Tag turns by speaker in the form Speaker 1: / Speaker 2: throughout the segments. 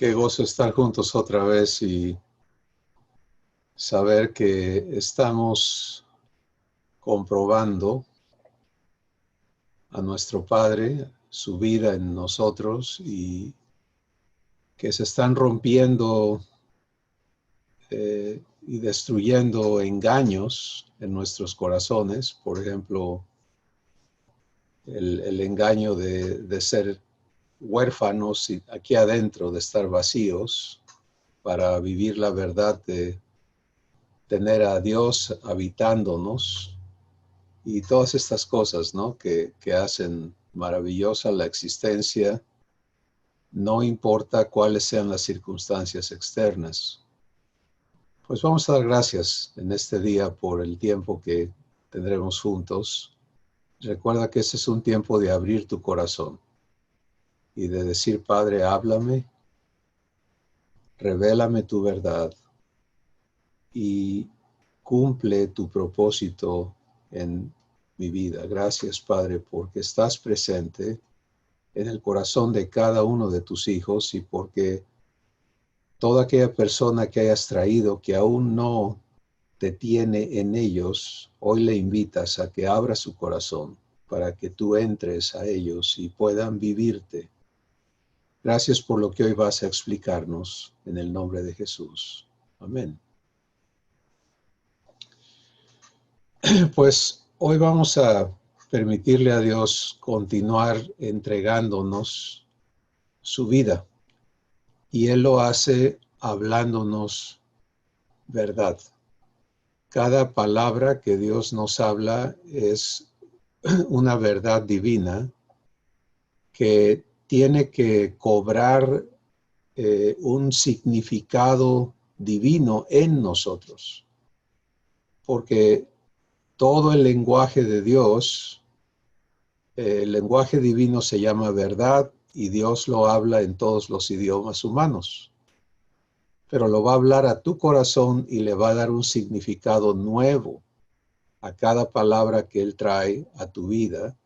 Speaker 1: Qué gozo estar juntos otra vez y saber que estamos comprobando a nuestro Padre, su vida en nosotros, y que se están rompiendo y destruyendo engaños en nuestros corazones. Por ejemplo, el engaño de ser huérfanos y aquí adentro, de estar vacíos para vivir la verdad de tener a Dios habitándonos y todas estas cosas, ¿no? que hacen maravillosa la existencia, no importa cuáles sean las circunstancias externas. Pues vamos a dar gracias en este día por el tiempo que tendremos juntos. Recuerda que este es un tiempo de abrir tu corazón y de decir: Padre, háblame, revélame tu verdad y cumple tu propósito en mi vida. Gracias, Padre, porque estás presente en el corazón de cada uno de tus hijos y porque toda aquella persona que hayas traído que aún no te tiene en ellos, hoy le invitas a que abra su corazón para que tú entres a ellos y puedan vivirte. Gracias por lo que hoy vas a explicarnos en el nombre de Jesús. Amén. Pues hoy vamos a permitirle a Dios continuar entregándonos su vida. Y Él lo hace hablándonos verdad. Cada palabra que Dios nos habla es una verdad divina que tiene que cobrar un significado divino en nosotros. Porque todo el lenguaje de Dios, el lenguaje divino se llama verdad y Dios lo habla en todos los idiomas humanos. Pero lo va a hablar a tu corazón y le va a dar un significado nuevo a cada palabra que Él trae a tu vida.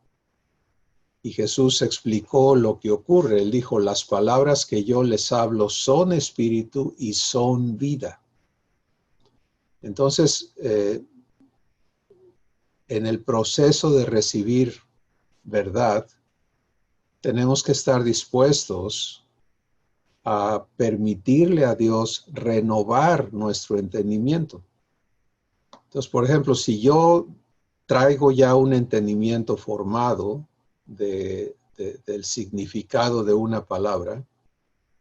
Speaker 1: Y Jesús explicó lo que ocurre. Él dijo: las palabras que yo les hablo son espíritu y son vida. Entonces, en el proceso de recibir verdad, tenemos que estar dispuestos a permitirle a Dios renovar nuestro entendimiento. Entonces, por ejemplo, si yo traigo ya un entendimiento formado del significado de una palabra,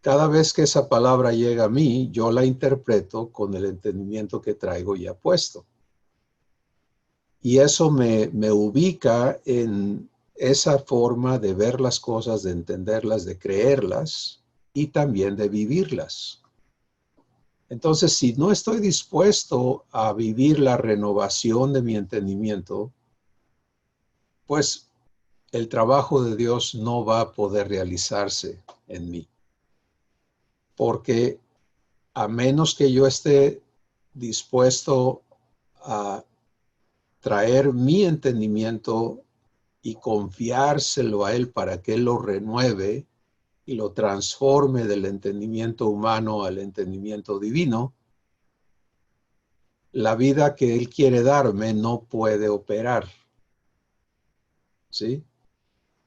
Speaker 1: cada vez que esa palabra llega a mí, yo la interpreto con el entendimiento que traigo ya puesto. Y eso me ubica en esa forma de ver las cosas, de entenderlas, de creerlas y también de vivirlas. Entonces, si no estoy dispuesto a vivir la renovación de mi entendimiento, pues el trabajo de Dios no va a poder realizarse en mí. Porque a menos que yo esté dispuesto a traer mi entendimiento y confiárselo a Él para que Él lo renueve y lo transforme del entendimiento humano al entendimiento divino, la vida que Él quiere darme no puede operar. ¿Sí?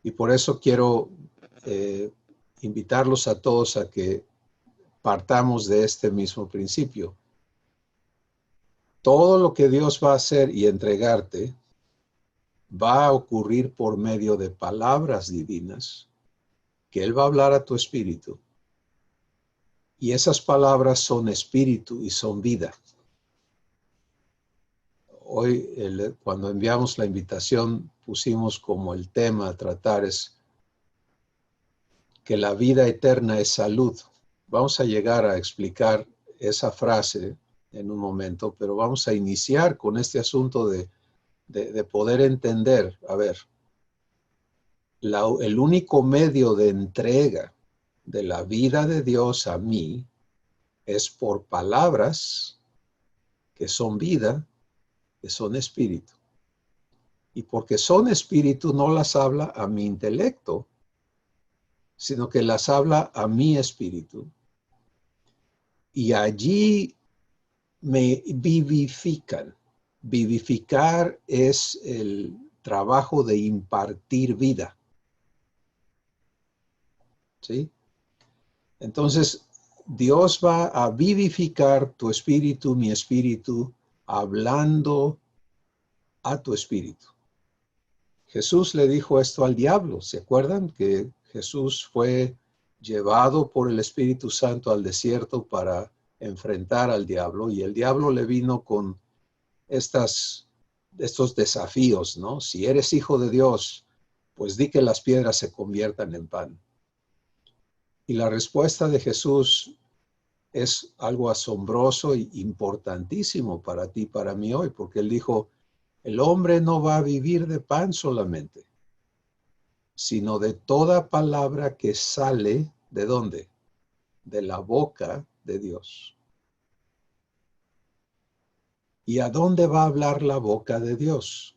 Speaker 1: Y por eso quiero invitarlos a todos a que partamos de este mismo principio. Todo lo que Dios va a hacer y entregarte va a ocurrir por medio de palabras divinas que Él va a hablar a tu espíritu. Y esas palabras son espíritu y son vida. Hoy, cuando enviamos la invitación, pusimos como el tema a tratar es que la vida eterna es salud. Vamos a llegar a explicar esa frase en un momento, pero vamos a iniciar con este asunto de poder entender, a ver, el único medio de entrega de la vida de Dios a mí es por palabras que son vida, que son espíritu. Y porque son espíritu no las habla a mi intelecto, sino que las habla a mi espíritu. y allí me vivifican. Vivificar es el trabajo de impartir vida. ¿Sí? Entonces, Dios va a vivificar tu espíritu, mi espíritu, hablando a tu espíritu. Jesús le dijo esto al diablo. ¿Se acuerdan que Jesús fue llevado por el Espíritu Santo al desierto para enfrentar al diablo? Y el diablo le vino con estos desafíos, ¿no? Si eres hijo de Dios, pues di que las piedras se conviertan en pan. Y la respuesta de Jesús es algo asombroso e importantísimo para ti, para mí hoy, porque él dijo, el hombre no va a vivir de pan solamente, sino de toda palabra que sale, ¿de dónde? De la boca de Dios. ¿Y a dónde va a hablar la boca de Dios?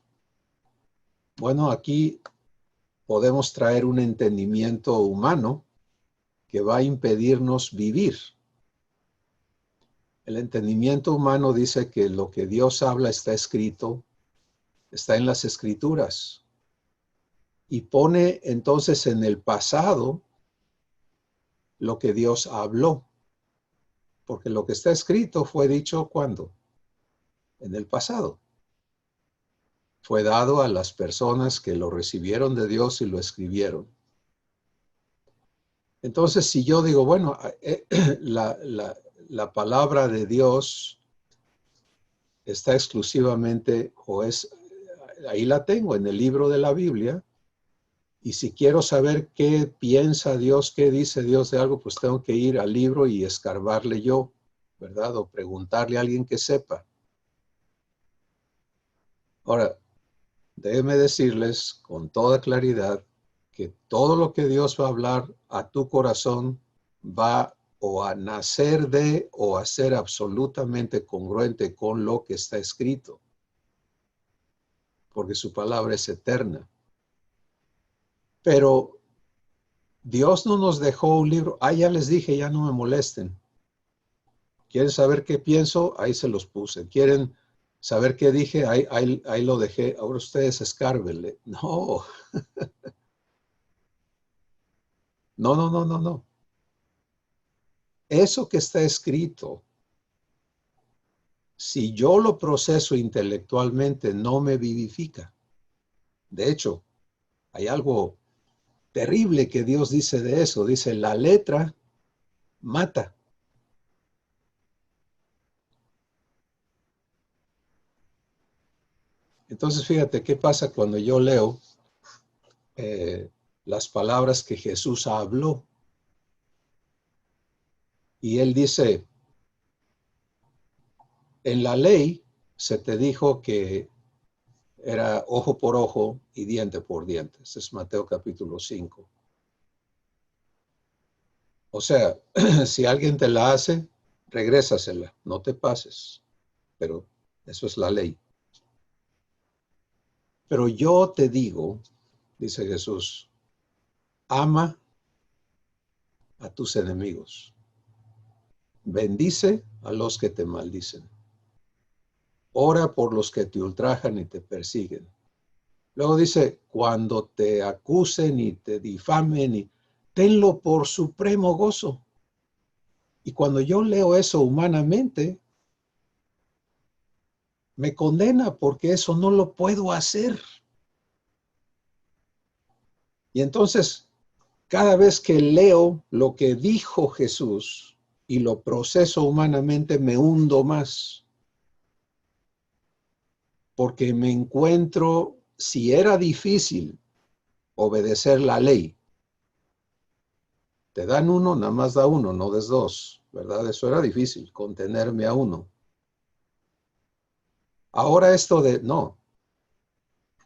Speaker 1: Bueno, aquí podemos traer un entendimiento humano que va a impedirnos vivir. El entendimiento humano dice que lo que Dios habla está escrito, está en las Escrituras. Y pone entonces en el pasado lo que Dios habló. Porque lo que está escrito fue dicho ¿cuándo? En el pasado. Fue dado a las personas que lo recibieron de Dios y lo escribieron. Entonces, si yo digo, bueno, la palabra de Dios está exclusivamente, ahí la tengo en el libro de la Biblia, y si quiero saber qué piensa Dios, qué dice Dios de algo, pues tengo que ir al libro y escarbarle yo, ¿verdad? O preguntarle a alguien que sepa. Ahora, déjeme decirles con toda claridad que todo lo que Dios va a hablar a tu corazón va o a nacer de o a ser absolutamente congruente con lo que está escrito, porque su palabra es eterna. Pero Dios no nos dejó un libro. Ya les dije, ya no me molesten. ¿Quieren saber qué pienso? Ahí se los puse. ¿Quieren saber qué dije? Ahí lo dejé. Ahora ustedes escárbenle. No, no. Eso que está escrito, si yo lo proceso intelectualmente, no me vivifica. De hecho, hay algo terrible que Dios dice de eso. Dice, la letra mata. Entonces, fíjate, ¿qué pasa cuando yo leo las palabras que Jesús habló? Y él dice, en la ley se te dijo que era ojo por ojo y diente por diente. Ese es Mateo capítulo 5. O sea, si alguien te la hace, regrésasela, no te pases. Pero eso es la ley. Pero yo te digo, dice Jesús, ama a tus enemigos. Bendice a los que te maldicen. Ora por los que te ultrajan y te persiguen. Luego dice, cuando te acusen y te difamen, tenlo por supremo gozo. Y cuando yo leo eso humanamente, me condena porque eso no lo puedo hacer. Y entonces, cada vez que leo lo que dijo Jesús y lo proceso humanamente, me hundo más. Porque me encuentro, si era difícil obedecer la ley, te dan uno, nada más da uno, no des dos, ¿verdad? Eso era difícil, contenerme a uno. Ahora esto de, no,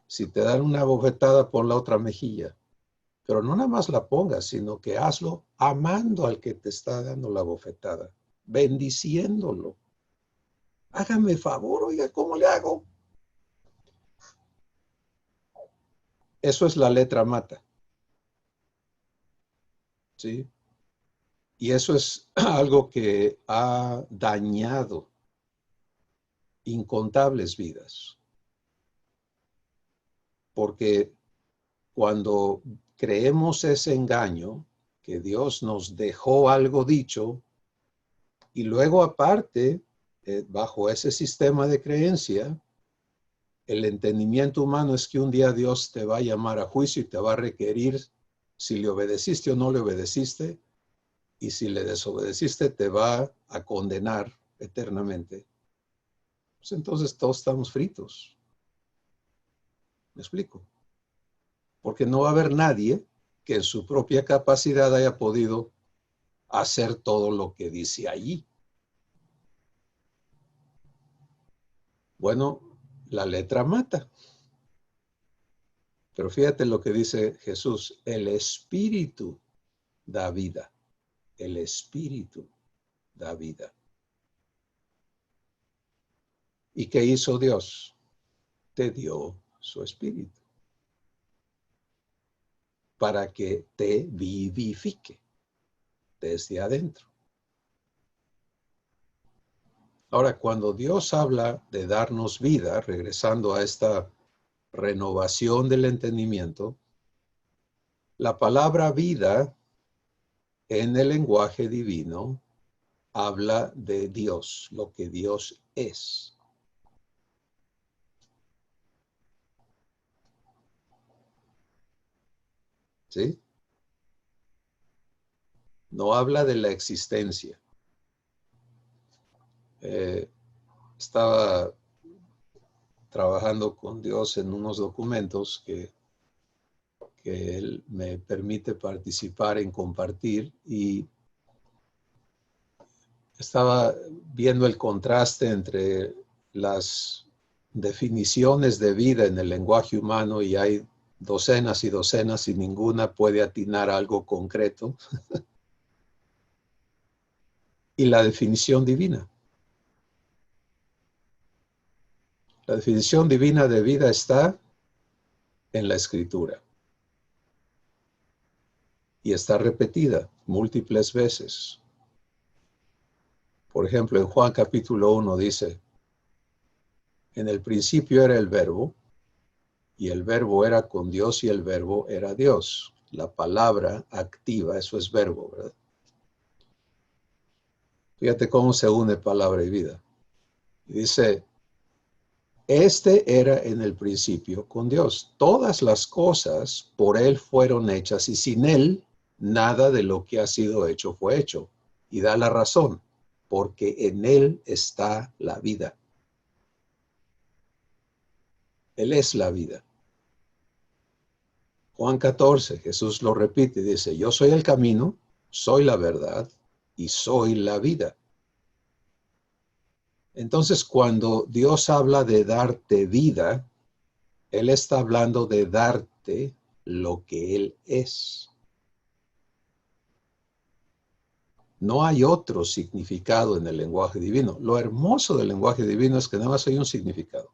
Speaker 1: si te dan una bofetada, pon la otra mejilla. Pero no nada más la pongas, sino que hazlo amando al que te está dando la bofetada, bendiciéndolo. Hágame favor, oiga, ¿cómo le hago? Eso es la letra mata. ¿Sí? Y eso es algo que ha dañado incontables vidas. Porque cuando creemos ese engaño, que Dios nos dejó algo dicho, y luego aparte, bajo ese sistema de creencia, el entendimiento humano es que un día Dios te va a llamar a juicio y te va a requerir si le obedeciste o no le obedeciste, y si le desobedeciste te va a condenar eternamente. Pues entonces todos estamos fritos. ¿Me explico? Porque no va a haber nadie que en su propia capacidad haya podido hacer todo lo que dice allí. Bueno, la letra mata. Pero fíjate lo que dice Jesús, el Espíritu da vida. El Espíritu da vida. ¿Y qué hizo Dios? Te dio su Espíritu para que te vivifique desde adentro. Ahora, cuando Dios habla de darnos vida, regresando a esta renovación del entendimiento, la palabra vida en el lenguaje divino habla de Dios, lo que Dios es. ¿Sí? No habla de la existencia. Estaba trabajando con Dios en unos documentos que Él me permite participar en compartir, y estaba viendo el contraste entre las definiciones de vida en el lenguaje humano, y hay docenas y docenas y ninguna puede atinar a algo concreto, y la definición divina. La definición divina de vida está en la Escritura y está repetida múltiples veces. Por ejemplo, en Juan capítulo 1 dice, en el principio era el verbo, y el verbo era con Dios, y el verbo era Dios. La palabra activa, eso es verbo, ¿verdad? Fíjate cómo se une palabra y vida. Y dice, este era en el principio con Dios. Todas las cosas por Él fueron hechas, y sin Él nada de lo que ha sido hecho fue hecho. Y da la razón, porque en Él está la vida. Él es la vida. Juan 14, Jesús lo repite y dice, yo soy el camino, soy la verdad y soy la vida. Entonces, cuando Dios habla de darte vida, Él está hablando de darte lo que Él es. No hay otro significado en el lenguaje divino. Lo hermoso del lenguaje divino es que nada más hay un significado.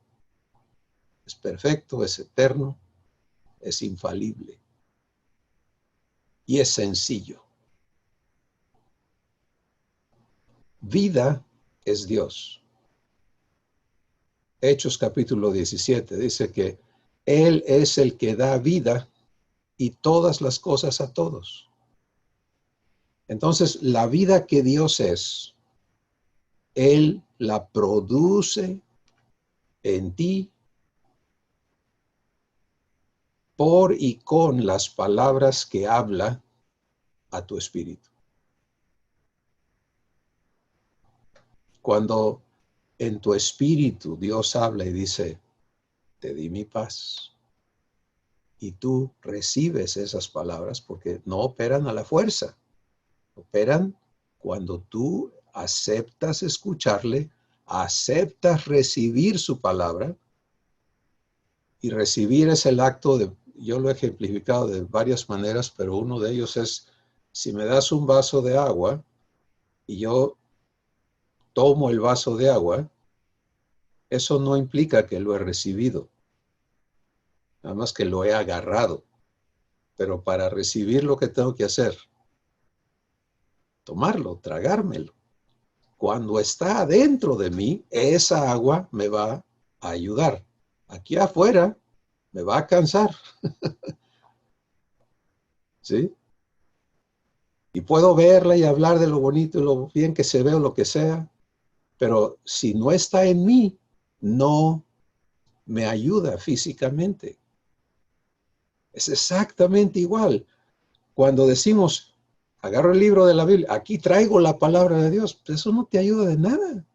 Speaker 1: Es perfecto, es eterno, es infalible y es sencillo. Vida es Dios. Hechos capítulo 17 dice que Él es el que da vida y todas las cosas a todos. Entonces, la vida que Dios es, Él la produce en ti por y con las palabras que habla a tu espíritu. Cuando en tu espíritu Dios habla y dice, te di mi paz, y tú recibes esas palabras porque no operan a la fuerza, operan cuando tú aceptas escucharle, aceptas recibir su palabra, y recibir es el acto de, yo lo he ejemplificado de varias maneras, pero uno de ellos es, si me das un vaso de agua y yo tomo el vaso de agua, eso no implica que lo he recibido, nada más que lo he agarrado. Pero para recibir lo que tengo que hacer, tomarlo, tragármelo. Cuando está adentro de mí, esa agua me va a ayudar. Aquí afuera me va a cansar. ¿Sí? Y puedo verla y hablar de lo bonito y lo bien que se ve o lo que sea, pero si no está en mí, no me ayuda físicamente. Es exactamente igual. Cuando decimos, agarro el libro de la Biblia, aquí traigo la palabra de Dios, pues eso no te ayuda de nada.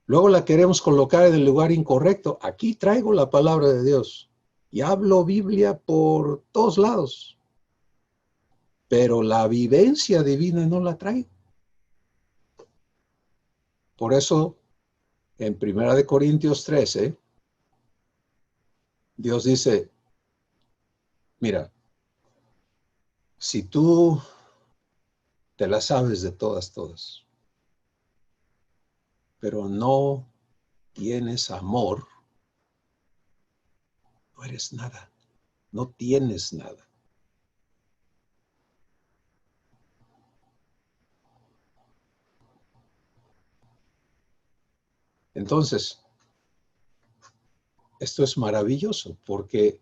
Speaker 1: Luego la queremos colocar en el lugar incorrecto. Aquí traigo la palabra de Dios y hablo Biblia por todos lados, pero la vivencia divina no la traigo. Por eso, en 1 Corintios 13, Dios dice, mira, si tú te la sabes de todas, pero no tienes amor, no eres nada, no tienes nada. Entonces, esto es maravilloso porque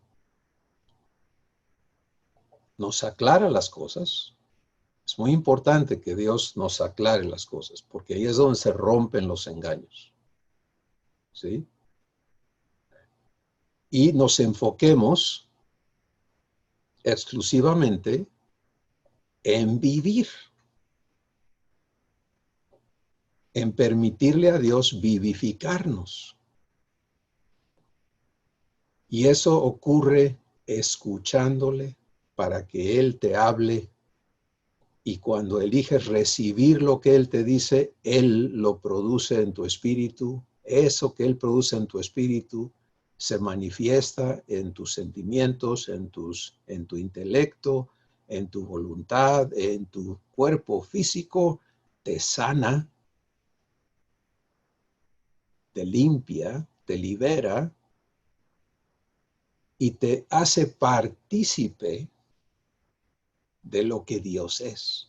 Speaker 1: nos aclara las cosas. Es muy importante que Dios nos aclare las cosas, porque ahí es donde se rompen los engaños. ¿Sí? Y nos enfoquemos exclusivamente en vivir, en permitirle a Dios vivificarnos. Y eso ocurre escuchándole para que Él te hable. Y cuando eliges recibir lo que Él te dice, Él lo produce en tu espíritu. Eso que Él produce en tu espíritu se manifiesta en tus sentimientos, en tu intelecto, en tu voluntad, en tu cuerpo físico. Te sana, te limpia, te libera y te hace partícipe de lo que Dios es.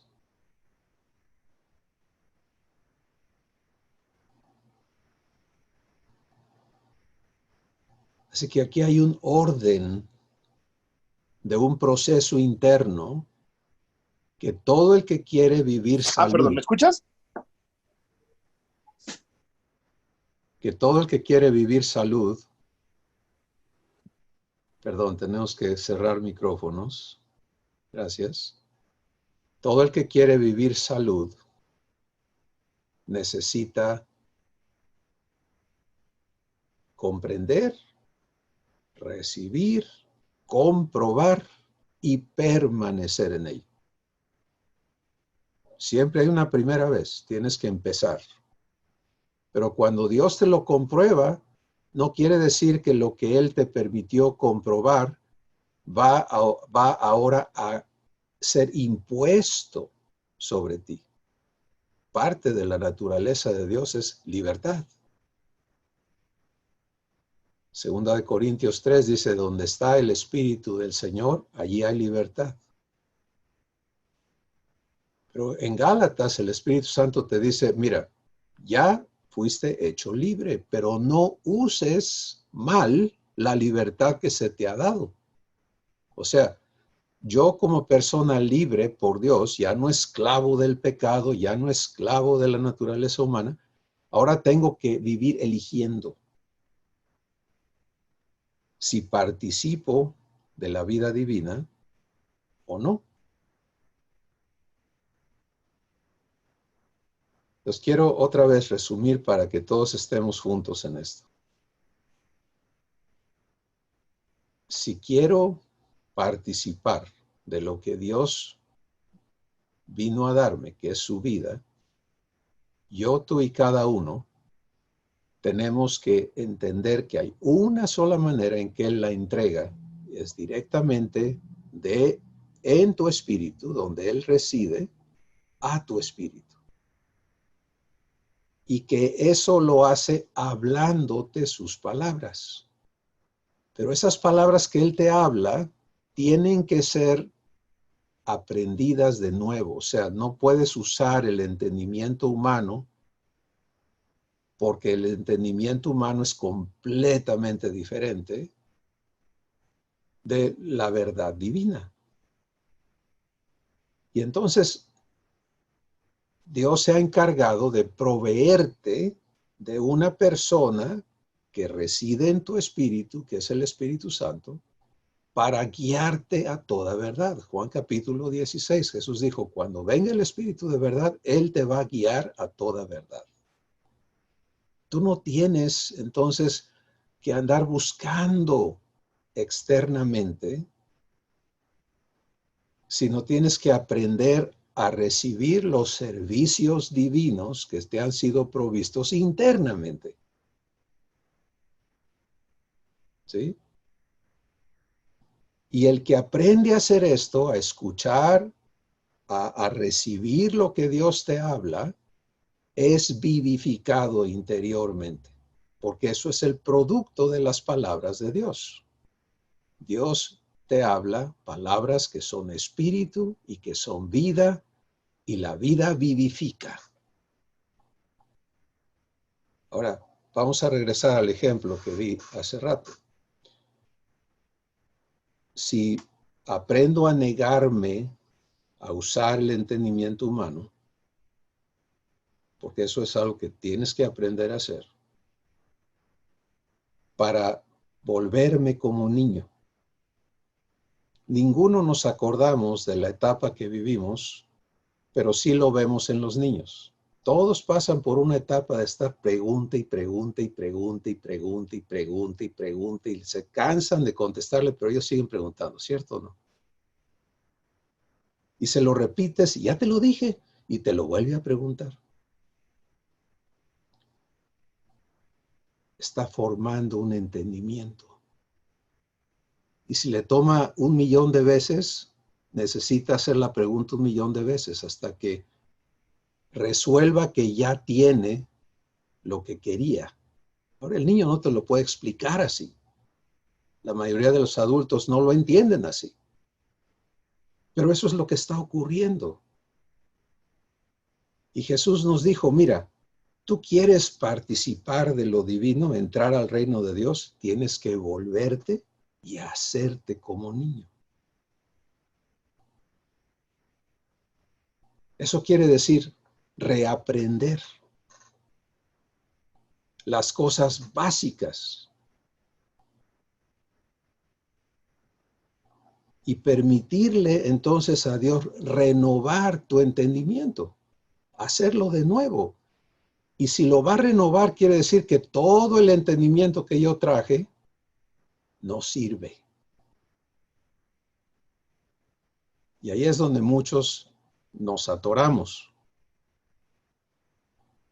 Speaker 1: Así que aquí hay un orden de un proceso interno que todo el que quiere vivir
Speaker 2: Perdón,
Speaker 1: salud,
Speaker 2: ¿me escuchas?
Speaker 1: que todo el que quiere vivir salud, perdón, tenemos que cerrar micrófonos, gracias. Todo el que quiere vivir salud necesita comprender, recibir, comprobar y permanecer en ello. Siempre hay una primera vez, tienes que empezar. Pero cuando Dios te lo comprueba, no quiere decir que lo que Él te permitió comprobar va ahora a ser impuesto sobre ti. Parte de la naturaleza de Dios es libertad. 2 Corintios 3 dice, donde está el Espíritu del Señor, allí hay libertad. Pero en Gálatas el Espíritu Santo te dice, mira, ya fuiste hecho libre, pero no uses mal la libertad que se te ha dado. O sea, yo como persona libre por Dios, ya no esclavo del pecado, ya no esclavo de la naturaleza humana, ahora tengo que vivir eligiendo si participo de la vida divina o no. Los quiero otra vez resumir para que todos estemos juntos en esto. Si quiero participar de lo que Dios vino a darme, que es su vida, yo, tú y cada uno tenemos que entender que hay una sola manera en que Él la entrega, es directamente en tu espíritu, donde Él reside, a tu espíritu. Y que eso lo hace hablándote sus palabras. Pero esas palabras que Él te habla tienen que ser aprendidas de nuevo. O sea, no puedes usar el entendimiento humano porque el entendimiento humano es completamente diferente de la verdad divina. Y entonces Dios se ha encargado de proveerte de una persona que reside en tu espíritu, que es el Espíritu Santo, para guiarte a toda verdad. Juan capítulo 16, Jesús dijo, cuando venga el Espíritu de verdad, Él te va a guiar a toda verdad. Tú no tienes entonces que andar buscando externamente, sino tienes que aprender a recibir los servicios divinos que te han sido provistos internamente. ¿Sí? Y el que aprende a hacer esto, a escuchar, a recibir lo que Dios te habla, es vivificado interiormente, porque eso es el producto de las palabras de Dios. Dios te habla palabras que son espíritu y que son vida, y la vida vivifica. Ahora, vamos a regresar al ejemplo que vi hace rato. Si aprendo a negarme a usar el entendimiento humano, porque eso es algo que tienes que aprender a hacer, para volverme como niño. Ninguno nos acordamos de la etapa que vivimos, pero sí lo vemos en los niños. Todos pasan por una etapa de estar pregunta y pregunta y pregunta y pregunta y pregunta y pregunta y se cansan de contestarle, pero ellos siguen preguntando, ¿cierto o no? Y se lo repites y ya te lo dije y te lo vuelve a preguntar. Está formando un entendimiento. Y si le toma 1,000,000 de veces, necesita hacer la pregunta 1,000,000 de veces hasta que resuelva que ya tiene lo que quería. Ahora el niño no te lo puede explicar así. La mayoría de los adultos no lo entienden así. Pero eso es lo que está ocurriendo. Y Jesús nos dijo, mira, tú quieres participar de lo divino, entrar al reino de Dios, tienes que volverte y hacerte como niño. Eso quiere decir reaprender las cosas básicas y permitirle entonces a Dios renovar tu entendimiento, hacerlo de nuevo. Y si lo va a renovar, quiere decir que todo el entendimiento que yo traje no sirve. Y ahí es donde muchos nos atoramos,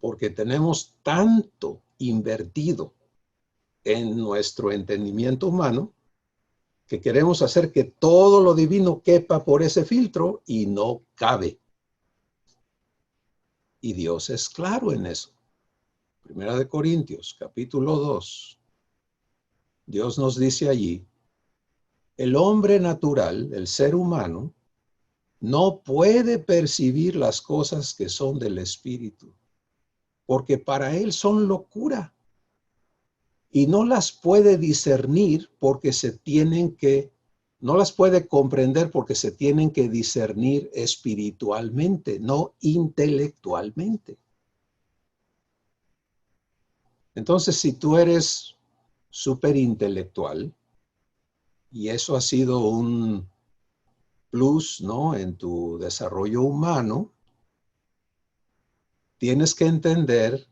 Speaker 1: porque tenemos tanto invertido en nuestro entendimiento humano que queremos hacer que todo lo divino quepa por ese filtro y no cabe. Y Dios es claro en eso. Primera de Corintios, capítulo 2. Dios nos dice allí, el hombre natural, el ser humano, no puede percibir las cosas que son del Espíritu, porque para él son locura y no las puede discernir porque no las puede comprender porque se tienen que discernir espiritualmente, no intelectualmente. Entonces, si tú eres súper intelectual y eso ha sido un plus, ¿no?, en tu desarrollo humano, tienes que entender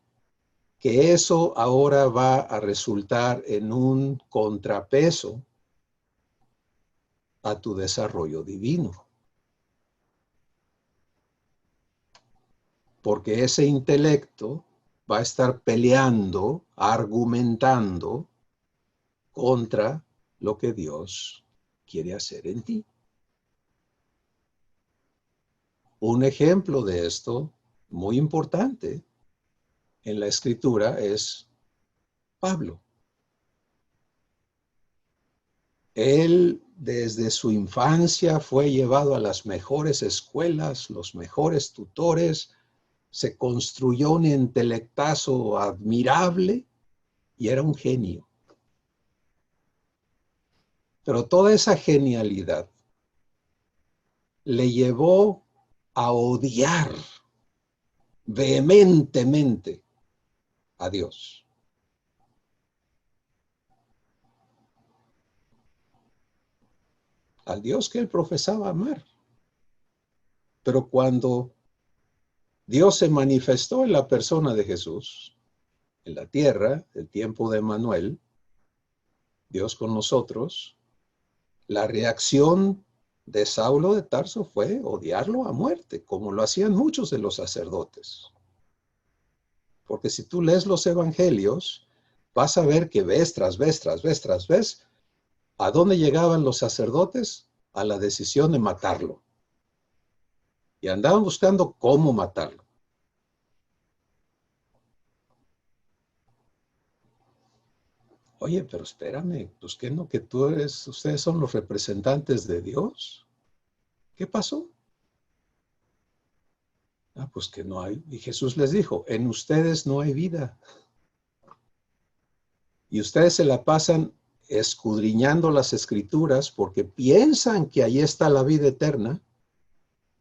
Speaker 1: que eso ahora va a resultar en un contrapeso a tu desarrollo divino. Porque ese intelecto va a estar peleando, argumentando contra lo que Dios quiere hacer en ti. Un ejemplo de esto muy importante en la Escritura es Pablo. Él desde su infancia fue llevado a las mejores escuelas, los mejores tutores, se construyó un intelectazo admirable y era un genio. Pero toda esa genialidad le llevó a odiar vehementemente a Dios. Al Dios que él profesaba amar. Pero cuando Dios se manifestó en la persona de Jesús, en la tierra, el tiempo de Emmanuel, Dios con nosotros, la reacción de Saulo de Tarso fue odiarlo a muerte, como lo hacían muchos de los sacerdotes. Porque si tú lees los evangelios, vas a ver que vez tras vez, tras vez, tras vez, ¿a dónde llegaban los sacerdotes? A la decisión de matarlo. Y andaban buscando cómo matarlo. Oye, pero espérame, pues ¿qué no que tú eres, ustedes son los representantes de Dios? ¿Qué pasó? Ah, pues que no hay. Y Jesús les dijo, en ustedes no hay vida. Y ustedes se la pasan escudriñando las escrituras porque piensan que ahí está la vida eterna,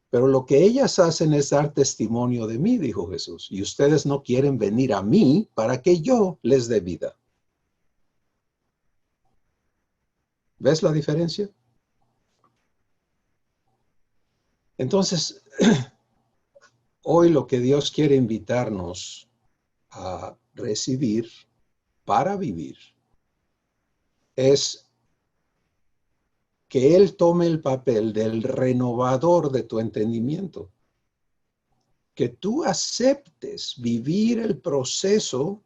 Speaker 1: pero lo que ellas hacen es dar testimonio de mí, dijo Jesús, y ustedes no quieren venir a mí para que yo les dé vida. ¿Ves la diferencia? Entonces, hoy lo que Dios quiere invitarnos a recibir para vivir es que Él tome el papel del renovador de tu entendimiento. Que tú aceptes vivir el proceso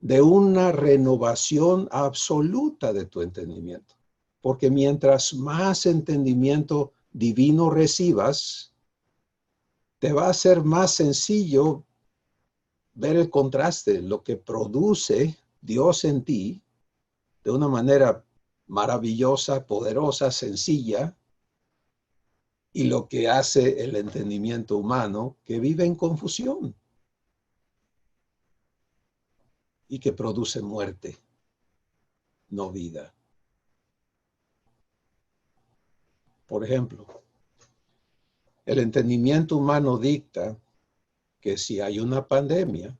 Speaker 1: de una renovación absoluta de tu entendimiento. Porque mientras más entendimiento divino recibas, te va a ser más sencillo ver el contraste, lo que produce Dios en ti de una manera maravillosa, poderosa, sencilla, y lo que hace el entendimiento humano que vive en confusión y que produce muerte, no vida. Por ejemplo, el entendimiento humano dicta que si hay una pandemia,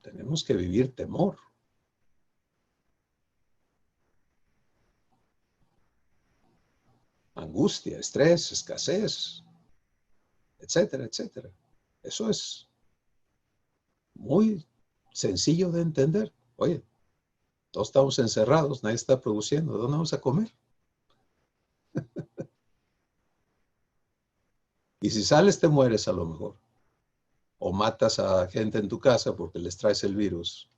Speaker 1: tenemos que vivir temor. Angustia, estrés, escasez, etcétera, etcétera. Eso es muy sencillo de entender. Oye, todos estamos encerrados, nadie está produciendo, ¿de dónde vamos a comer? Y si sales te mueres a lo mejor. O matas a gente en tu casa porque les traes el virus.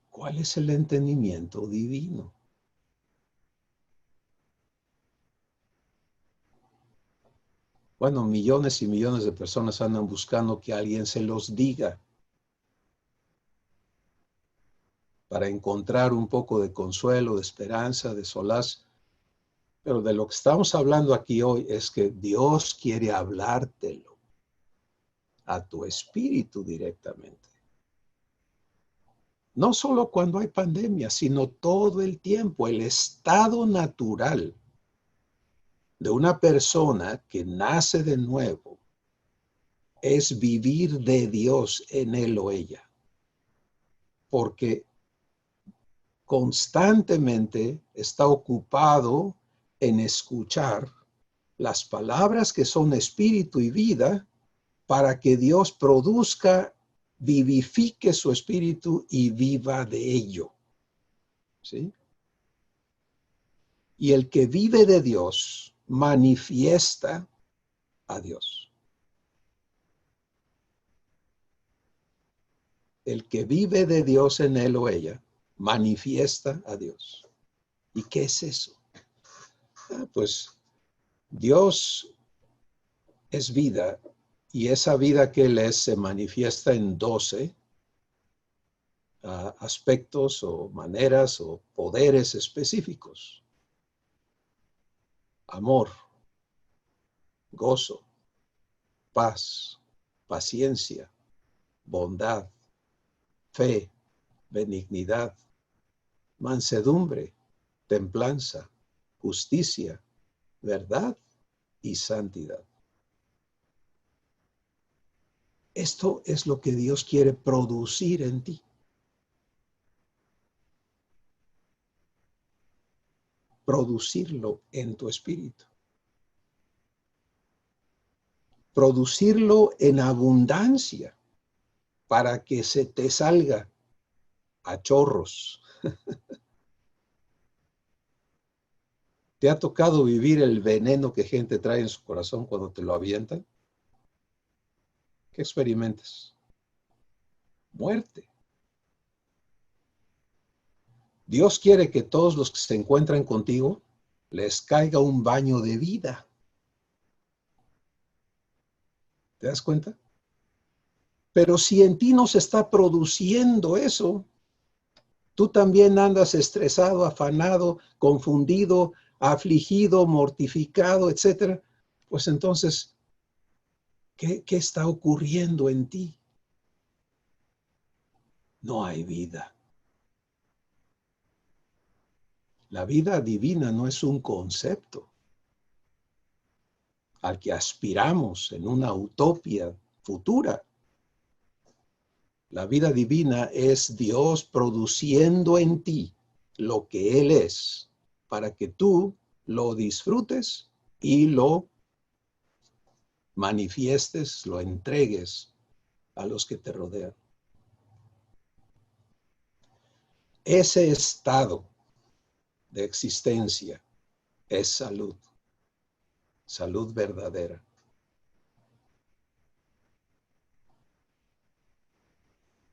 Speaker 1: ¿Cuál es el entendimiento divino? Bueno, millones y millones de personas andan buscando que alguien se los diga para encontrar un poco de consuelo, de esperanza, de solaz. Pero de lo que estamos hablando aquí hoy es que Dios quiere hablártelo a tu espíritu directamente. No solo cuando hay pandemia, sino todo el tiempo. El estado natural de una persona que nace de nuevo es vivir de Dios en él o ella. Porque constantemente está ocupado en escuchar las palabras que son espíritu y vida para que Dios produzca, vivifique su espíritu y viva de ello. ¿Sí? Y el que vive de Dios manifiesta a Dios. El que vive de Dios en él o ella manifiesta a Dios. ¿Y qué es eso? Pues Dios es vida y esa vida que Él es se manifiesta en 12 aspectos o maneras o poderes específicos. Amor, gozo, paz, paciencia, bondad, fe, benignidad, mansedumbre, templanza, justicia, verdad y santidad. Esto es lo que Dios quiere producir en ti. Producirlo en tu espíritu. Producirlo en abundancia para que se te salga a chorros. ¿Te ha tocado vivir el veneno que gente trae en su corazón cuando te lo avientan? ¿Qué experimentas? Muerte. Dios quiere que todos los que se encuentran contigo les caiga un baño de vida. ¿Te das cuenta? Pero si en ti no se está produciendo eso, tú también andas estresado, afanado, confundido, afligido, mortificado, etcétera. Pues entonces, ¿qué está ocurriendo en ti? No hay vida. La vida divina no es un concepto al que aspiramos en una utopía futura. La vida divina es Dios produciendo en ti lo que Él es, para que tú lo disfrutes y lo manifiestes, lo entregues a los que te rodean. Ese estado de existencia es salud, salud verdadera.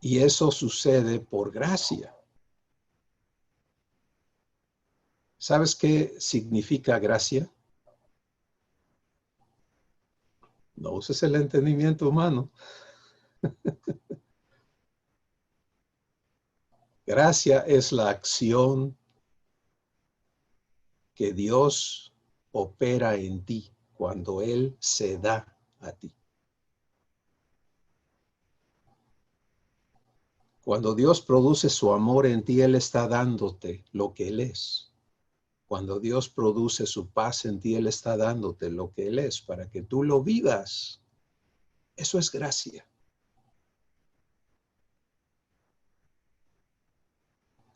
Speaker 1: Y eso sucede por gracia. ¿Sabes qué significa gracia? No uses el entendimiento humano. Gracia es la acción que Dios opera en ti cuando Él se da a ti. Cuando Dios produce su amor en ti, Él está dándote lo que Él es. Cuando Dios produce su paz en ti, Él está dándote lo que Él es para que tú lo vivas. Eso es gracia.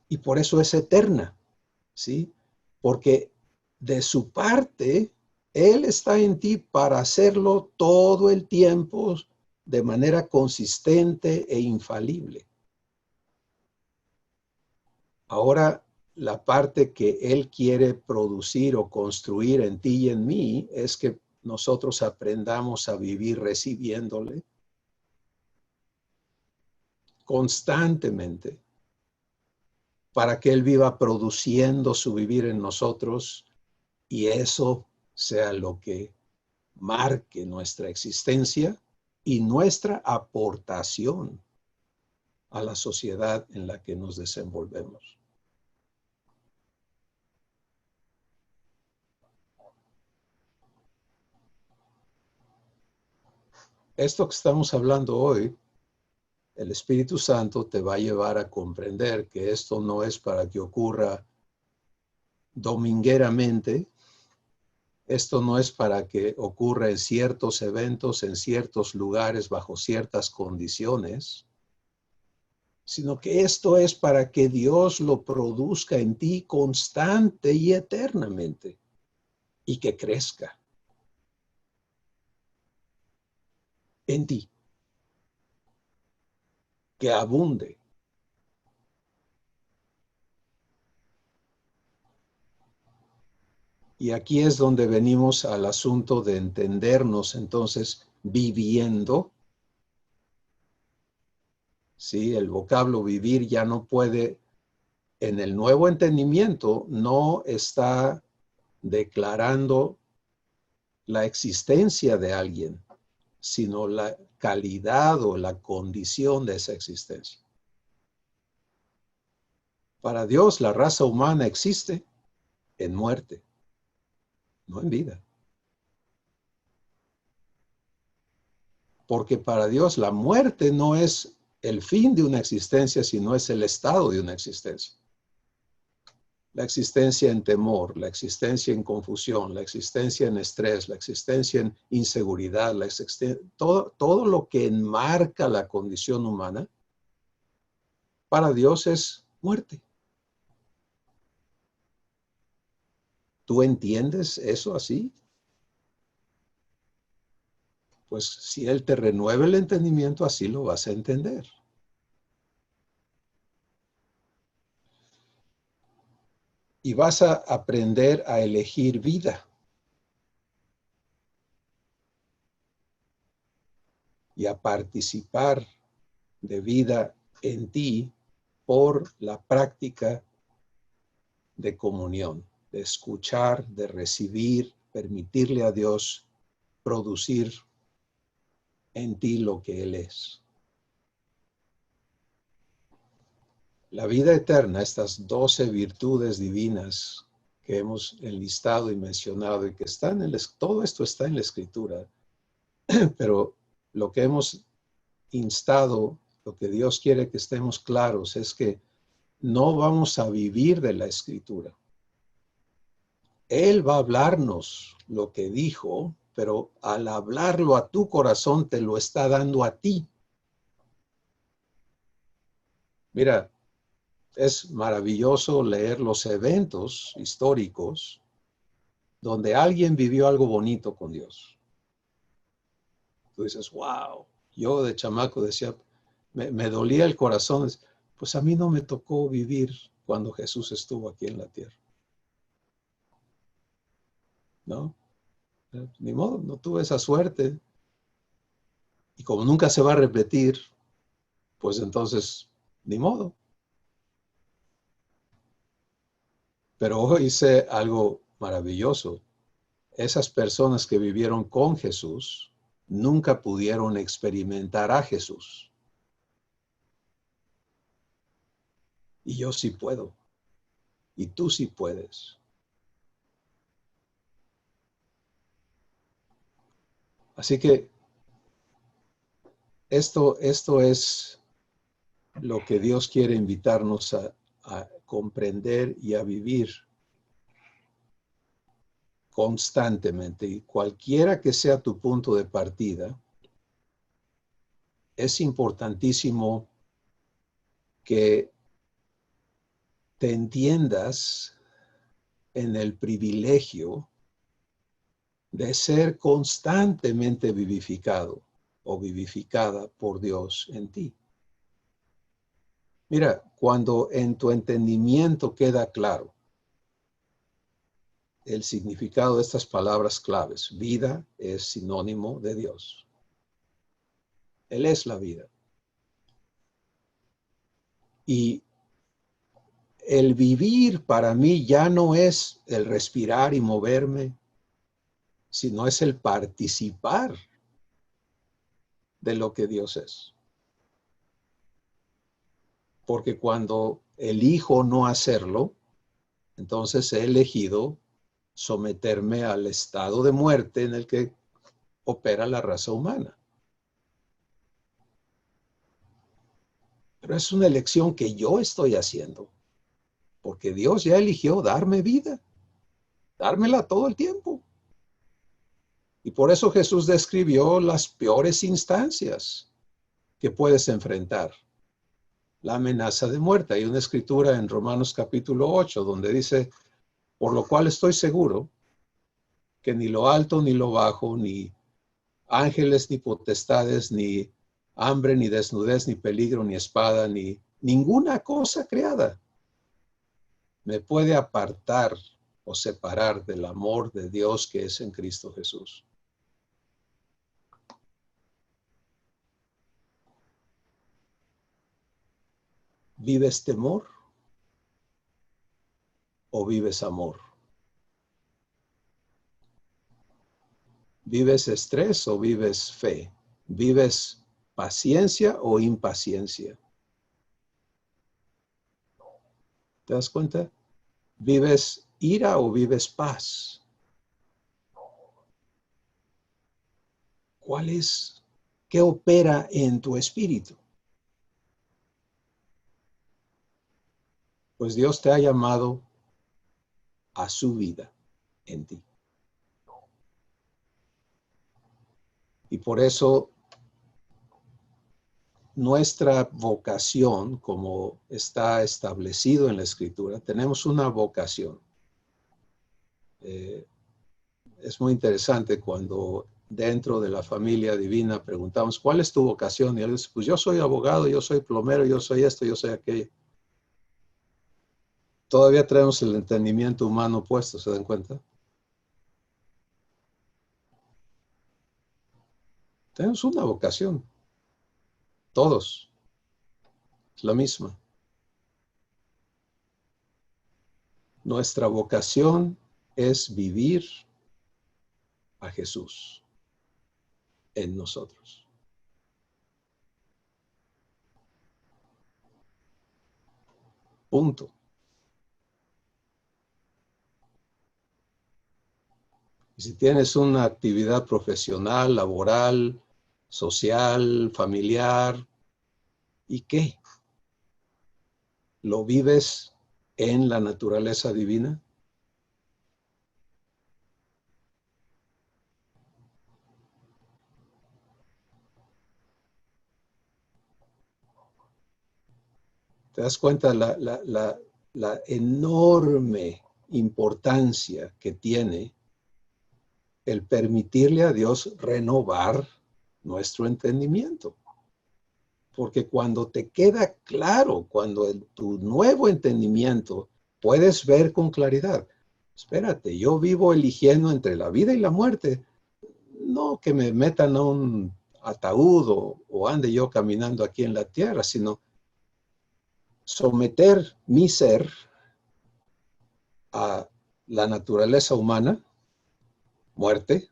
Speaker 1: Y por eso es eterna, ¿sí? Porque de su parte, Él está en ti para hacerlo todo el tiempo de manera consistente e infalible. Ahora, la parte que Él quiere producir o construir en ti y en mí es que nosotros aprendamos a vivir recibiéndole constantemente para que Él viva produciendo su vivir en nosotros y eso sea lo que marque nuestra existencia y nuestra aportación a la sociedad en la que nos desenvolvemos. Esto que estamos hablando hoy, el Espíritu Santo te va a llevar a comprender que esto no es para que ocurra domingueramente, esto no es para que ocurra en ciertos eventos, en ciertos lugares, bajo ciertas condiciones, sino que esto es para que Dios lo produzca en ti constante y eternamente y que crezca en ti, que abunde. Y aquí es donde venimos al asunto de entendernos entonces viviendo. Sí, el vocablo vivir ya no puede, en el nuevo entendimiento, no está declarando la existencia de alguien, sino la calidad o la condición de esa existencia. Para Dios, la raza humana existe en muerte, no en vida. Porque para Dios la muerte no es el fin de una existencia, sino es el estado de una existencia. La existencia en temor, la existencia en confusión, la existencia en estrés, la existencia en inseguridad, todo lo que enmarca la condición humana, para Dios es muerte. ¿Tú entiendes eso así? Pues si Él te renueva el entendimiento, así lo vas a entender. Y vas a aprender a elegir vida. Y a participar de vida en ti por la práctica de comunión, de escuchar, de recibir, permitirle a Dios producir en ti lo que Él es. La vida eterna, estas 12 virtudes divinas que hemos enlistado y mencionado y que están todo esto está en la Escritura, pero lo que hemos instado, lo que Dios quiere que estemos claros es que no vamos a vivir de la Escritura. Él va a hablarnos lo que dijo, pero al hablarlo a tu corazón te lo está dando a ti. Mira, es maravilloso leer los eventos históricos donde alguien vivió algo bonito con Dios. Tú dices, wow, yo de chamaco decía, me dolía el corazón, pues a mí no me tocó vivir cuando Jesús estuvo aquí en la tierra. ¿No? Ni modo, no tuve esa suerte. Y como nunca se va a repetir, pues entonces, ni modo. Pero hoy hice algo maravilloso. Esas personas que vivieron con Jesús nunca pudieron experimentar a Jesús. Y yo sí puedo. Y tú sí puedes. Así que esto es lo que Dios quiere invitarnos a comprender y a vivir constantemente. Y cualquiera que sea tu punto de partida, es importantísimo que te entiendas en el privilegio de ser constantemente vivificado o vivificada por Dios en ti. Mira, cuando en tu entendimiento queda claro el significado de estas palabras claves, vida es sinónimo de Dios. Él es la vida. Y el vivir para mí ya no es el respirar y moverme, sino es el participar de lo que Dios es. Porque cuando elijo no hacerlo, entonces he elegido someterme al estado de muerte en el que opera la raza humana. Pero es una elección que yo estoy haciendo, porque Dios ya eligió darme vida, dármela todo el tiempo. Y por eso Jesús describió las peores instancias que puedes enfrentar. La amenaza de muerte. Hay una escritura en Romanos capítulo 8 donde dice, por lo cual estoy seguro que ni lo alto ni lo bajo, ni ángeles ni potestades, ni hambre, ni desnudez, ni peligro, ni espada, ni ninguna cosa creada me puede apartar o separar del amor de Dios que es en Cristo Jesús. ¿Vives temor o vives amor? ¿Vives estrés o vives fe? ¿Vives paciencia o impaciencia? ¿Te das cuenta? ¿Vives ira o vives paz? ¿Cuál es? ¿Qué opera en tu espíritu? Pues Dios te ha llamado a su vida en ti. Y por eso nuestra vocación, como está establecido en la Escritura, tenemos una vocación. Es muy interesante cuando dentro de la familia divina preguntamos, ¿cuál es tu vocación? Y él dice, pues yo soy abogado, yo soy plomero, yo soy esto, yo soy aquello. Todavía traemos el entendimiento humano puesto, ¿se dan cuenta? Tenemos una vocación, todos, es la misma. Nuestra vocación es vivir a Jesús en nosotros. Punto. Y si tienes una actividad profesional, laboral, social, familiar, ¿y qué? ¿Lo vives en la naturaleza divina? ¿Te das cuenta la enorme importancia que tiene el permitirle a Dios renovar nuestro entendimiento? Porque cuando te queda claro, cuando tu nuevo entendimiento puedes ver con claridad, espérate, yo vivo eligiendo entre la vida y la muerte, no que me metan a un ataúd o ande yo caminando aquí en la tierra, sino someter mi ser a la naturaleza humana, muerte,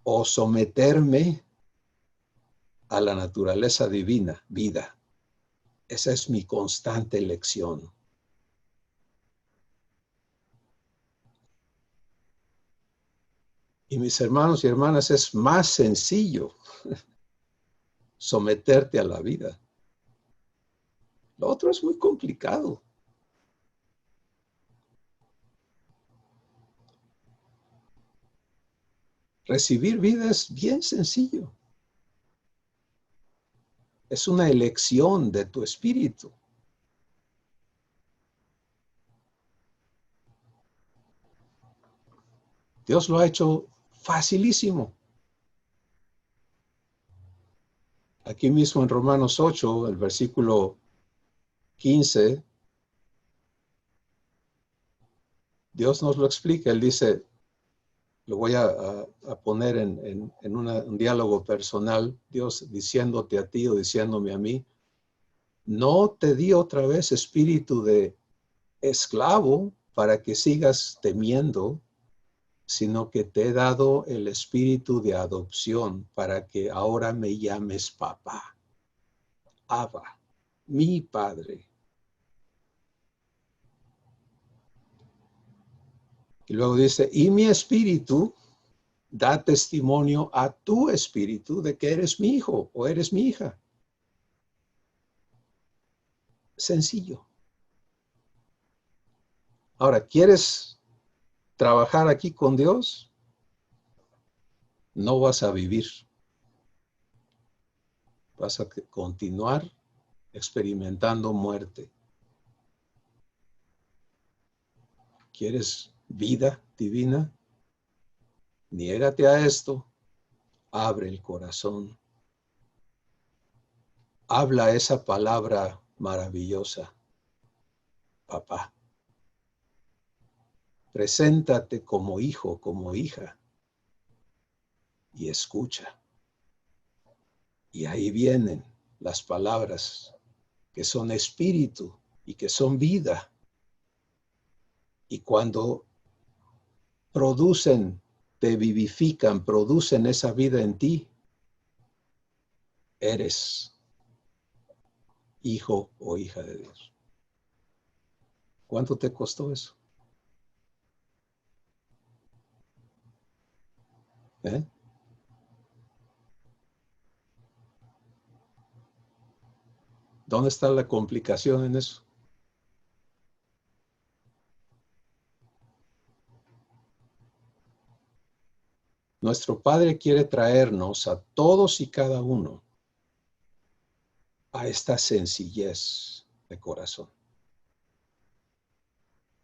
Speaker 1: o someterme a la naturaleza divina, vida. Esa es mi constante elección. Y mis hermanos y hermanas, es más sencillo someterte a la vida. Lo otro es muy complicado. Recibir vida es bien sencillo. Es una elección de tu espíritu. Dios lo ha hecho facilísimo. Aquí mismo en Romanos 8, el versículo 15, Dios nos lo explica. Él dice, lo voy a poner en un diálogo personal, Dios diciéndote a ti o diciéndome a mí, no te di otra vez espíritu de esclavo para que sigas temiendo, sino que te he dado el espíritu de adopción para que ahora me llames papá, Abba, mi padre. Y luego dice, y mi espíritu da testimonio a tu espíritu de que eres mi hijo o eres mi hija. Sencillo. Ahora, ¿quieres trabajar aquí con Dios? No vas a vivir. Vas a continuar experimentando muerte. ¿Quieres vida divina? Niégate a esto. Abre el corazón. Habla esa palabra maravillosa. Papá. Preséntate como hijo, como hija. Y escucha. Y ahí vienen las palabras que son espíritu y que son vida. Y cuando producen, te vivifican, producen esa vida en ti, eres hijo o hija de Dios. ¿Cuánto te costó eso? ¿Eh? ¿Dónde está la complicación en eso? Nuestro Padre quiere traernos a todos y cada uno a esta sencillez de corazón.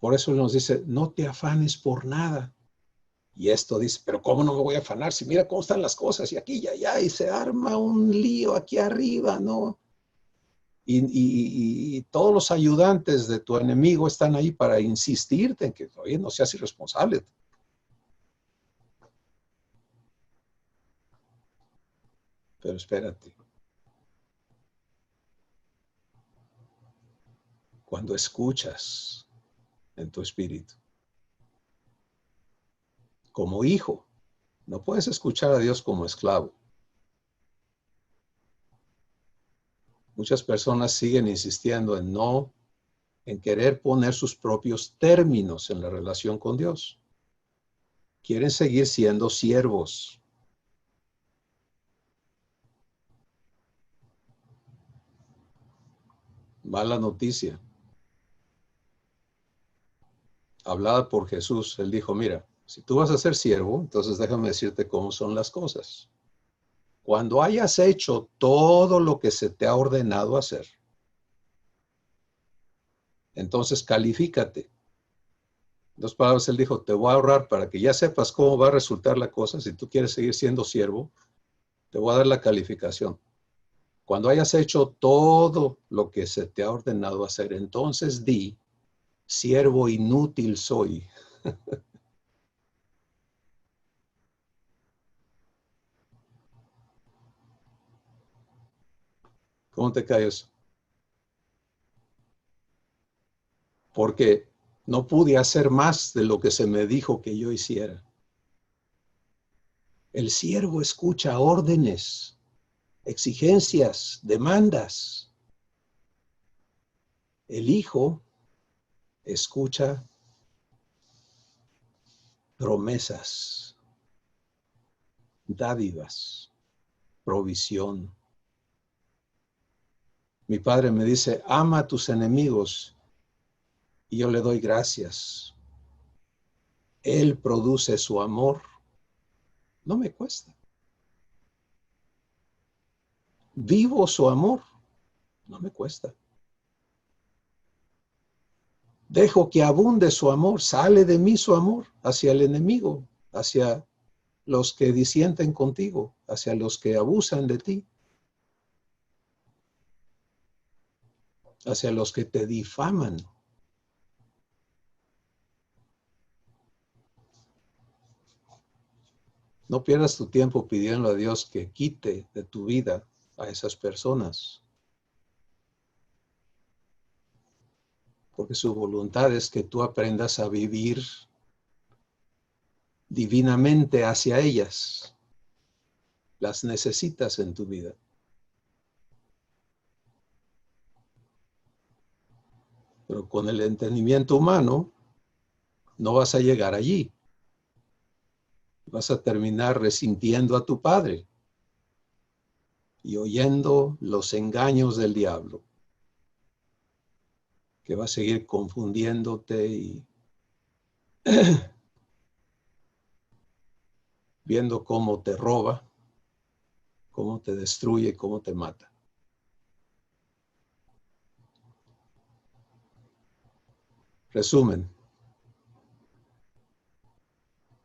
Speaker 1: Por eso nos dice, no te afanes por nada. Y esto dice, pero ¿cómo no me voy a afanar? Si mira cómo están las cosas y aquí y allá y se arma un lío aquí arriba, ¿no? Y todos los ayudantes de tu enemigo están ahí para insistirte en que, oye, no seas irresponsable. Pero espérate, cuando escuchas en tu espíritu, como hijo, no puedes escuchar a Dios como esclavo. Muchas personas siguen insistiendo en querer poner sus propios términos en la relación con Dios. Quieren seguir siendo siervos. Mala noticia. Hablada por Jesús, él dijo, mira, si tú vas a ser siervo, entonces déjame decirte cómo son las cosas. Cuando hayas hecho todo lo que se te ha ordenado hacer, entonces califícate. En dos palabras, él dijo, te voy a ahorrar para que ya sepas cómo va a resultar la cosa. Si tú quieres seguir siendo siervo, te voy a dar la calificación. Cuando hayas hecho todo lo que se te ha ordenado hacer, entonces di, siervo inútil soy. ¿Cómo te callas? Porque no pude hacer más de lo que se me dijo que yo hiciera. El siervo escucha órdenes, exigencias, demandas. El hijo escucha promesas, dádivas, provisión. Mi padre me dice, ama a tus enemigos y yo le doy gracias. Él produce su amor. No me cuesta. Vivo su amor. No me cuesta. Dejo que abunde su amor. Sale de mí su amor hacia el enemigo, hacia los que disienten contigo, hacia los que abusan de ti, hacia los que te difaman. No pierdas tu tiempo pidiendo a Dios que quite de tu vida a esas personas, porque su voluntad es que tú aprendas a vivir divinamente hacia ellas. Las necesitas en tu vida. Pero con el entendimiento humano no vas a llegar allí. Vas a terminar resintiendo a tu padre y oyendo los engaños del diablo, que va a seguir confundiéndote y viendo cómo te roba, cómo te destruye, cómo te mata. Resumen,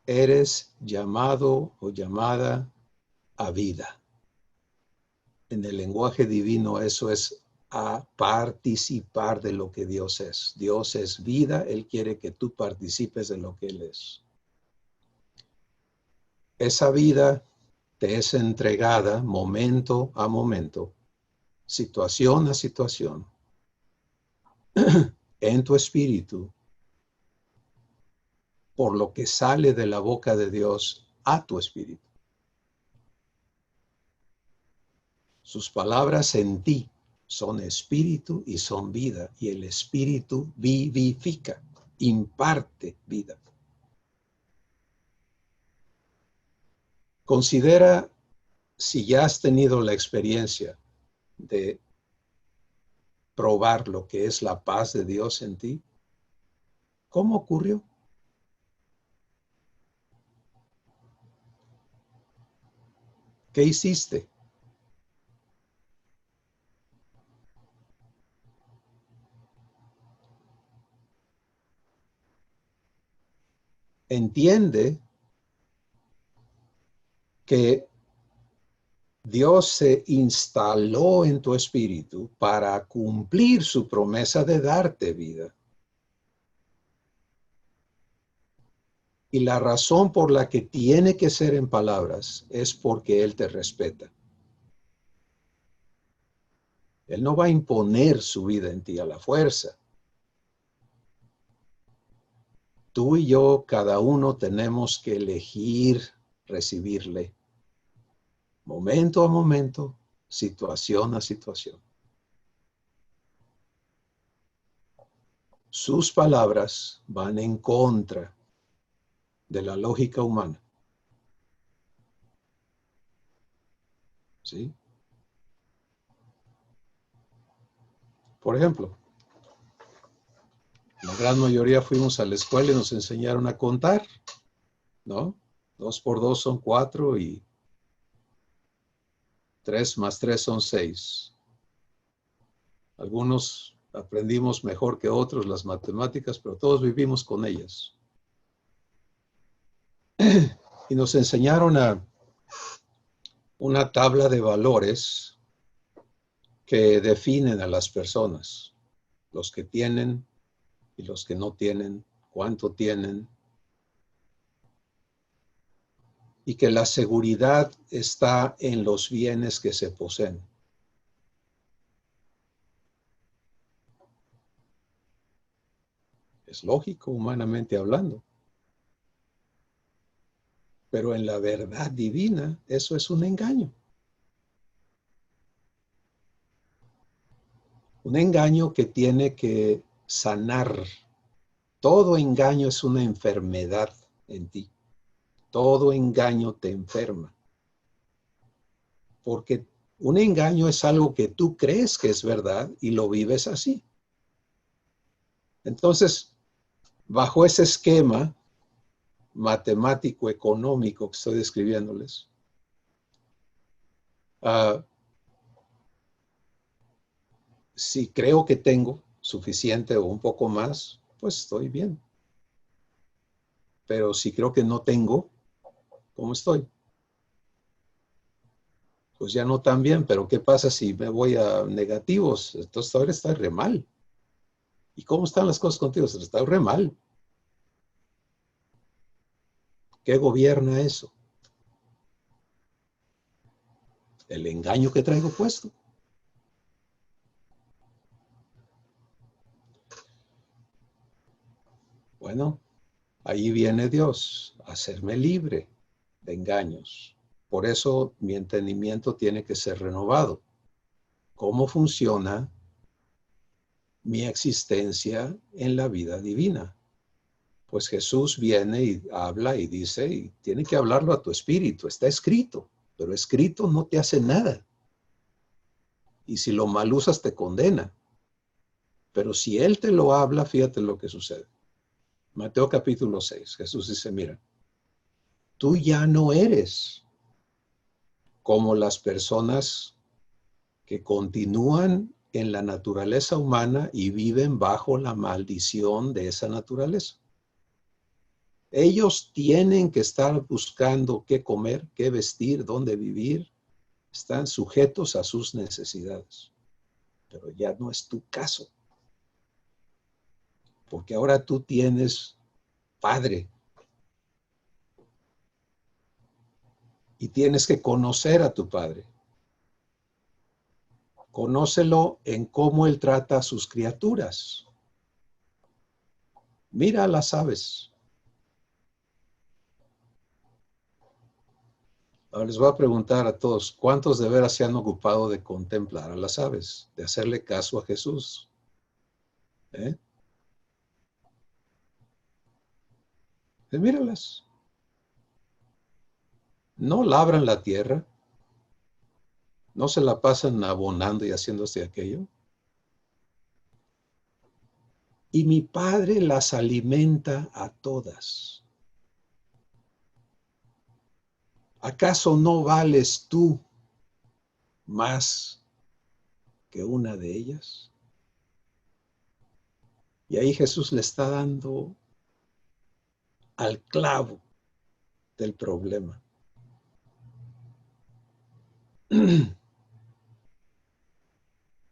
Speaker 1: eres llamado o llamada a vida. En el lenguaje divino eso es a participar de lo que Dios es. Dios es vida, Él quiere que tú participes de lo que Él es. Esa vida te es entregada momento a momento, situación a situación, en tu espíritu, por lo que sale de la boca de Dios a tu espíritu. Sus palabras en ti Son espíritu y son vida. Y el espíritu vivifica, imparte vida. Considera si ya has tenido la experiencia de probar lo que es la paz de Dios en ti. ¿Cómo ocurrió? ¿Qué hiciste? Entiende que Dios se instaló en tu espíritu para cumplir su promesa de darte vida. Y la razón por la que tiene que ser en palabras es porque Él te respeta. Él no va a imponer su vida en ti a la fuerza. Tú y yo, cada uno, tenemos que elegir recibirle, momento a momento, situación a situación. Sus palabras van en contra de la lógica humana. ¿Sí? Por ejemplo, la gran mayoría fuimos a la escuela y nos enseñaron a contar, ¿no? 2 por 2 son 4 y 3 más 3 son 6. Algunos aprendimos mejor que otros las matemáticas, pero todos vivimos con ellas. Y nos enseñaron a una tabla de valores que definen a las personas, los que tienen y los que no tienen, cuánto tienen, y que la seguridad está en los bienes que se poseen. Es lógico, humanamente hablando. Pero en la verdad divina, eso es un engaño. Un engaño que tiene que sanar. Todo engaño es una enfermedad en ti. Todo engaño te enferma. Porque un engaño es algo que tú crees que es verdad y lo vives así. Entonces, bajo ese esquema matemático, económico que estoy describiéndoles, si creo que tengo suficiente o un poco más, pues estoy bien. Pero si creo que no tengo, ¿cómo estoy? Pues ya no tan bien, pero ¿qué pasa si me voy a negativos? Entonces ahora está re mal. ¿Y cómo están las cosas contigo? Está re mal. ¿Qué gobierna eso? El engaño que traigo puesto. Bueno, ahí viene Dios a hacerme libre de engaños. Por eso mi entendimiento tiene que ser renovado. ¿Cómo funciona mi existencia en la vida divina? Pues Jesús viene y habla y dice, y tiene que hablarlo a tu espíritu, está escrito, pero escrito no te hace nada. Y si lo mal usas te condena. Pero si Él te lo habla, fíjate lo que sucede. Mateo capítulo 6, Jesús dice, mira, tú ya no eres como las personas que continúan en la naturaleza humana y viven bajo la maldición de esa naturaleza. Ellos tienen que estar buscando qué comer, qué vestir, dónde vivir. Están sujetos a sus necesidades. Pero ya no es tu caso. Porque ahora tú tienes padre. Y tienes que conocer a tu padre. Conócelo en cómo él trata a sus criaturas. Mira a las aves. Ahora les voy a preguntar a todos, ¿cuántos de veras se han ocupado de contemplar a las aves, de hacerle caso a Jesús? ¿Eh? Pues míralas. No labran la tierra, no se la pasan abonando y haciendo esto y aquello. Y mi Padre las alimenta a todas. ¿Acaso no vales tú más que una de ellas? Y ahí Jesús le está dando al clavo del problema.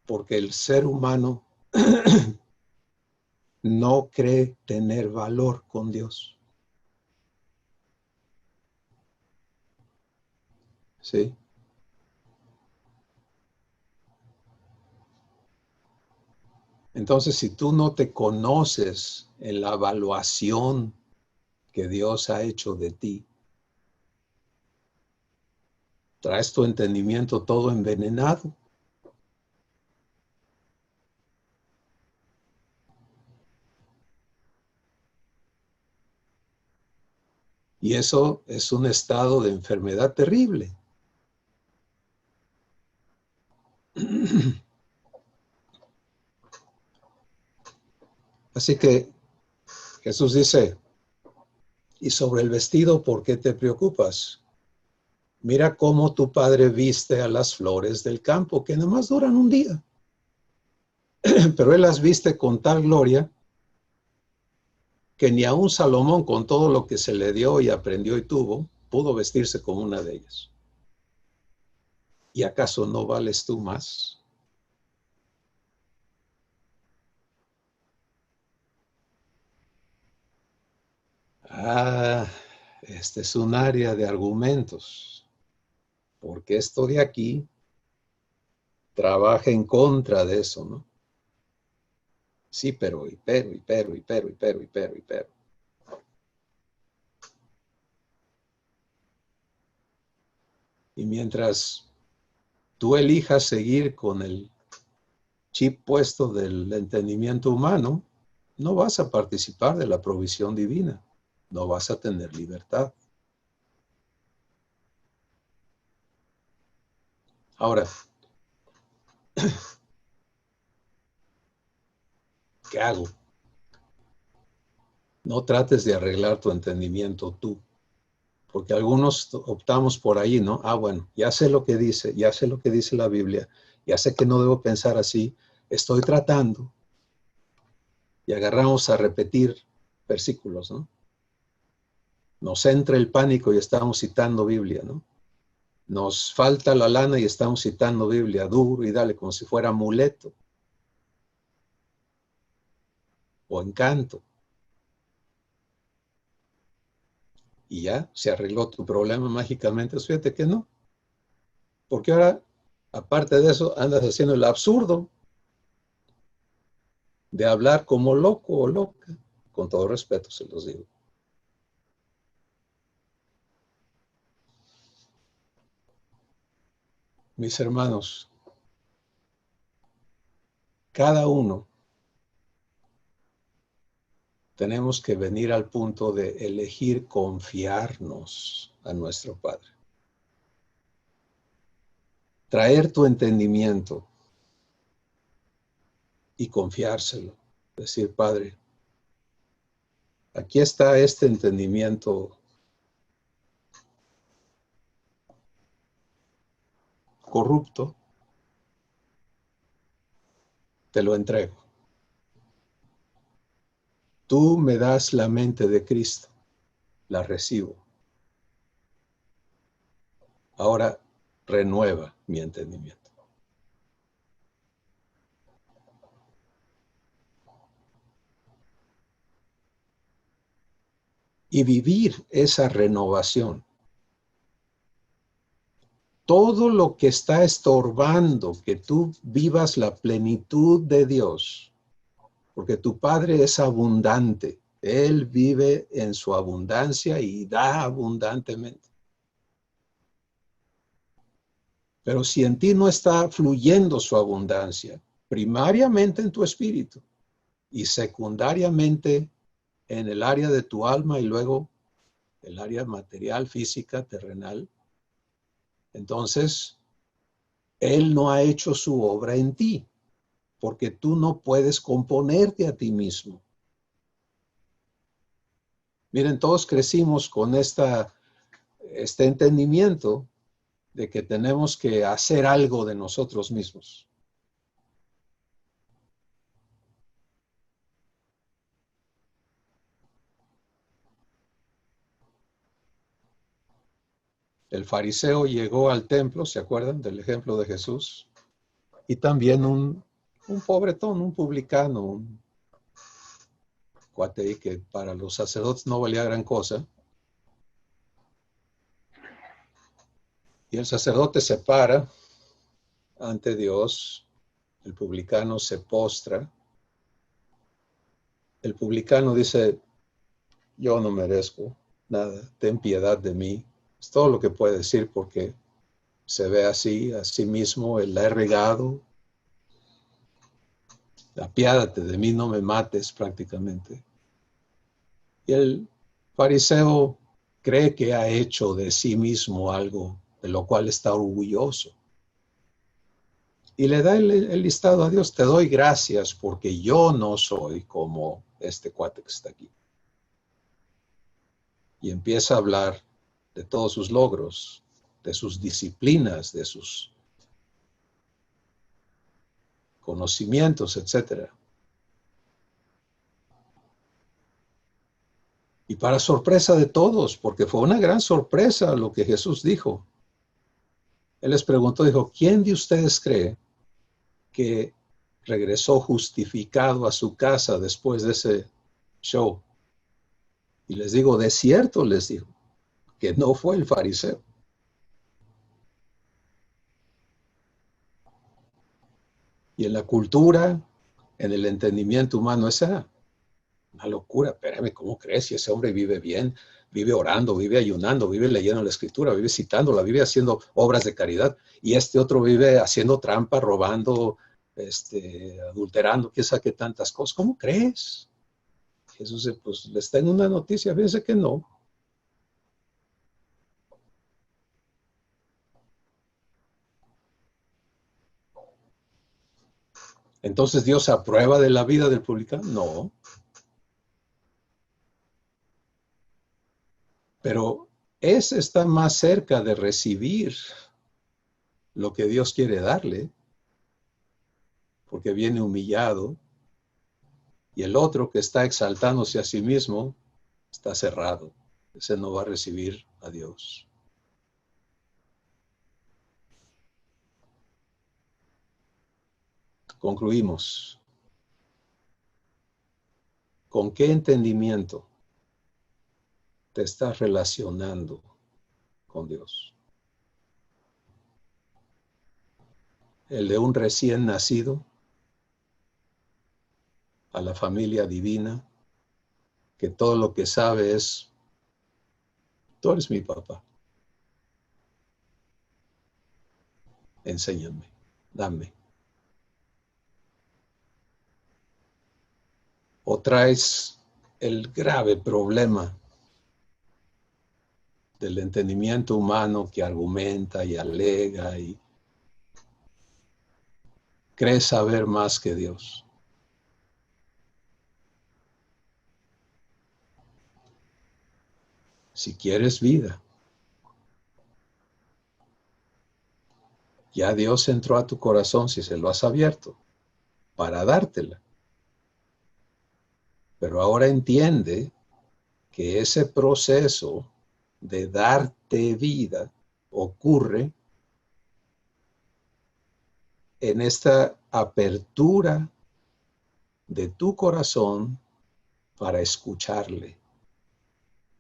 Speaker 1: Porque el ser humano no cree tener valor con Dios. ¿Sí? Entonces, si tú no te conoces en la evaluación que Dios ha hecho de ti, traes tu entendimiento todo envenenado. Y eso es un estado de enfermedad terrible. Así que Jesús dice, y sobre el vestido, ¿por qué te preocupas? Mira cómo tu padre viste a las flores del campo, que nada más duran un día. Pero él las viste con tal gloria que ni aun Salomón, con todo lo que se le dio y aprendió y tuvo, pudo vestirse como una de ellas. ¿Y acaso no vales tú más? Este es un área de argumentos, porque esto de aquí trabaja en contra de eso, ¿no? Sí, pero, y pero, y pero, y pero, y pero, y pero, y pero. Y mientras tú elijas seguir con el chip puesto del entendimiento humano, no vas a participar de la provisión divina, no vas a tener libertad. Ahora, ¿qué hago? No trates de arreglar tu entendimiento tú, porque algunos optamos por ahí, ¿no? Bueno, ya sé lo que dice, ya sé lo que dice la Biblia, ya sé que no debo pensar así, estoy tratando. Y agarramos a repetir versículos, ¿no? Nos entra el pánico y estamos citando Biblia, ¿no? Nos falta la lana y estamos citando Biblia duro y dale, como si fuera amuleto o encanto. Y ya se arregló tu problema mágicamente. Fíjate que no. Porque ahora, aparte de eso, andas haciendo el absurdo de hablar como loco o loca. Con todo respeto se los digo. Mis hermanos, cada uno tenemos que venir al punto de elegir confiarnos a nuestro Padre. Traer tu entendimiento y confiárselo. Decir, Padre, aquí está este entendimiento corrupto, te lo entrego. Tú me das la mente de Cristo, la recibo. Ahora renueva mi entendimiento. Y vivir esa renovación. Todo lo que está estorbando que tú vivas la plenitud de Dios, porque tu Padre es abundante, Él vive en su abundancia y da abundantemente. Pero si en ti no está fluyendo su abundancia, primariamente en tu espíritu y secundariamente en el área de tu alma y luego el área material, física, terrenal, entonces Él no ha hecho su obra en ti, porque tú no puedes componerte a ti mismo. Miren, todos crecimos con este entendimiento de que tenemos que hacer algo de nosotros mismos. El fariseo llegó al templo, ¿se acuerdan del ejemplo de Jesús? Y también un pobretón, un publicano, un cuate ahí que para los sacerdotes no valía gran cosa. Y el sacerdote se para ante Dios, el publicano se postra. El publicano dice, yo no merezco nada, ten piedad de mí. Es todo lo que puede decir porque se ve así, a sí mismo, él la he regado. Apiádate de mí, no me mates prácticamente. Y el fariseo cree que ha hecho de sí mismo algo de lo cual está orgulloso. Y le da el listado a Dios, te doy gracias porque yo no soy como este cuate que está aquí. Y empieza a hablar de todos sus logros, de sus disciplinas, de sus conocimientos, etc. Y para sorpresa de todos, porque fue una gran sorpresa lo que Jesús dijo. Él les preguntó, dijo, ¿quién de ustedes cree que regresó justificado a su casa después de ese show? Y les digo, de cierto les digo, que no fue el fariseo. Y en la cultura, en el entendimiento humano, esa era una locura. Espérame, ¿cómo crees? Si ese hombre vive bien, vive orando, vive ayunando, vive leyendo la escritura, vive citándola, vive haciendo obras de caridad. Y este otro vive haciendo trampa, robando, adulterando, quién sabe qué tantas cosas. ¿Cómo crees? Jesús, pues les tengo una noticia, fíjense que no. Entonces, ¿Dios aprueba de la vida del publicano? No. Pero ese está más cerca de recibir lo que Dios quiere darle, porque viene humillado, y el otro que está exaltándose a sí mismo está cerrado. Ese no va a recibir a Dios. Concluimos. ¿Con qué entendimiento te estás relacionando con Dios? ¿El de un recién nacido a la familia divina, que todo lo que sabe es, tú eres mi papá, enséñame, dame? ¿O traes el grave problema del entendimiento humano que argumenta y alega y cree saber más que Dios? Si quieres vida, ya Dios entró a tu corazón si se lo has abierto para dártela. Pero ahora entiende que ese proceso de darte vida ocurre en esta apertura de tu corazón para escucharle,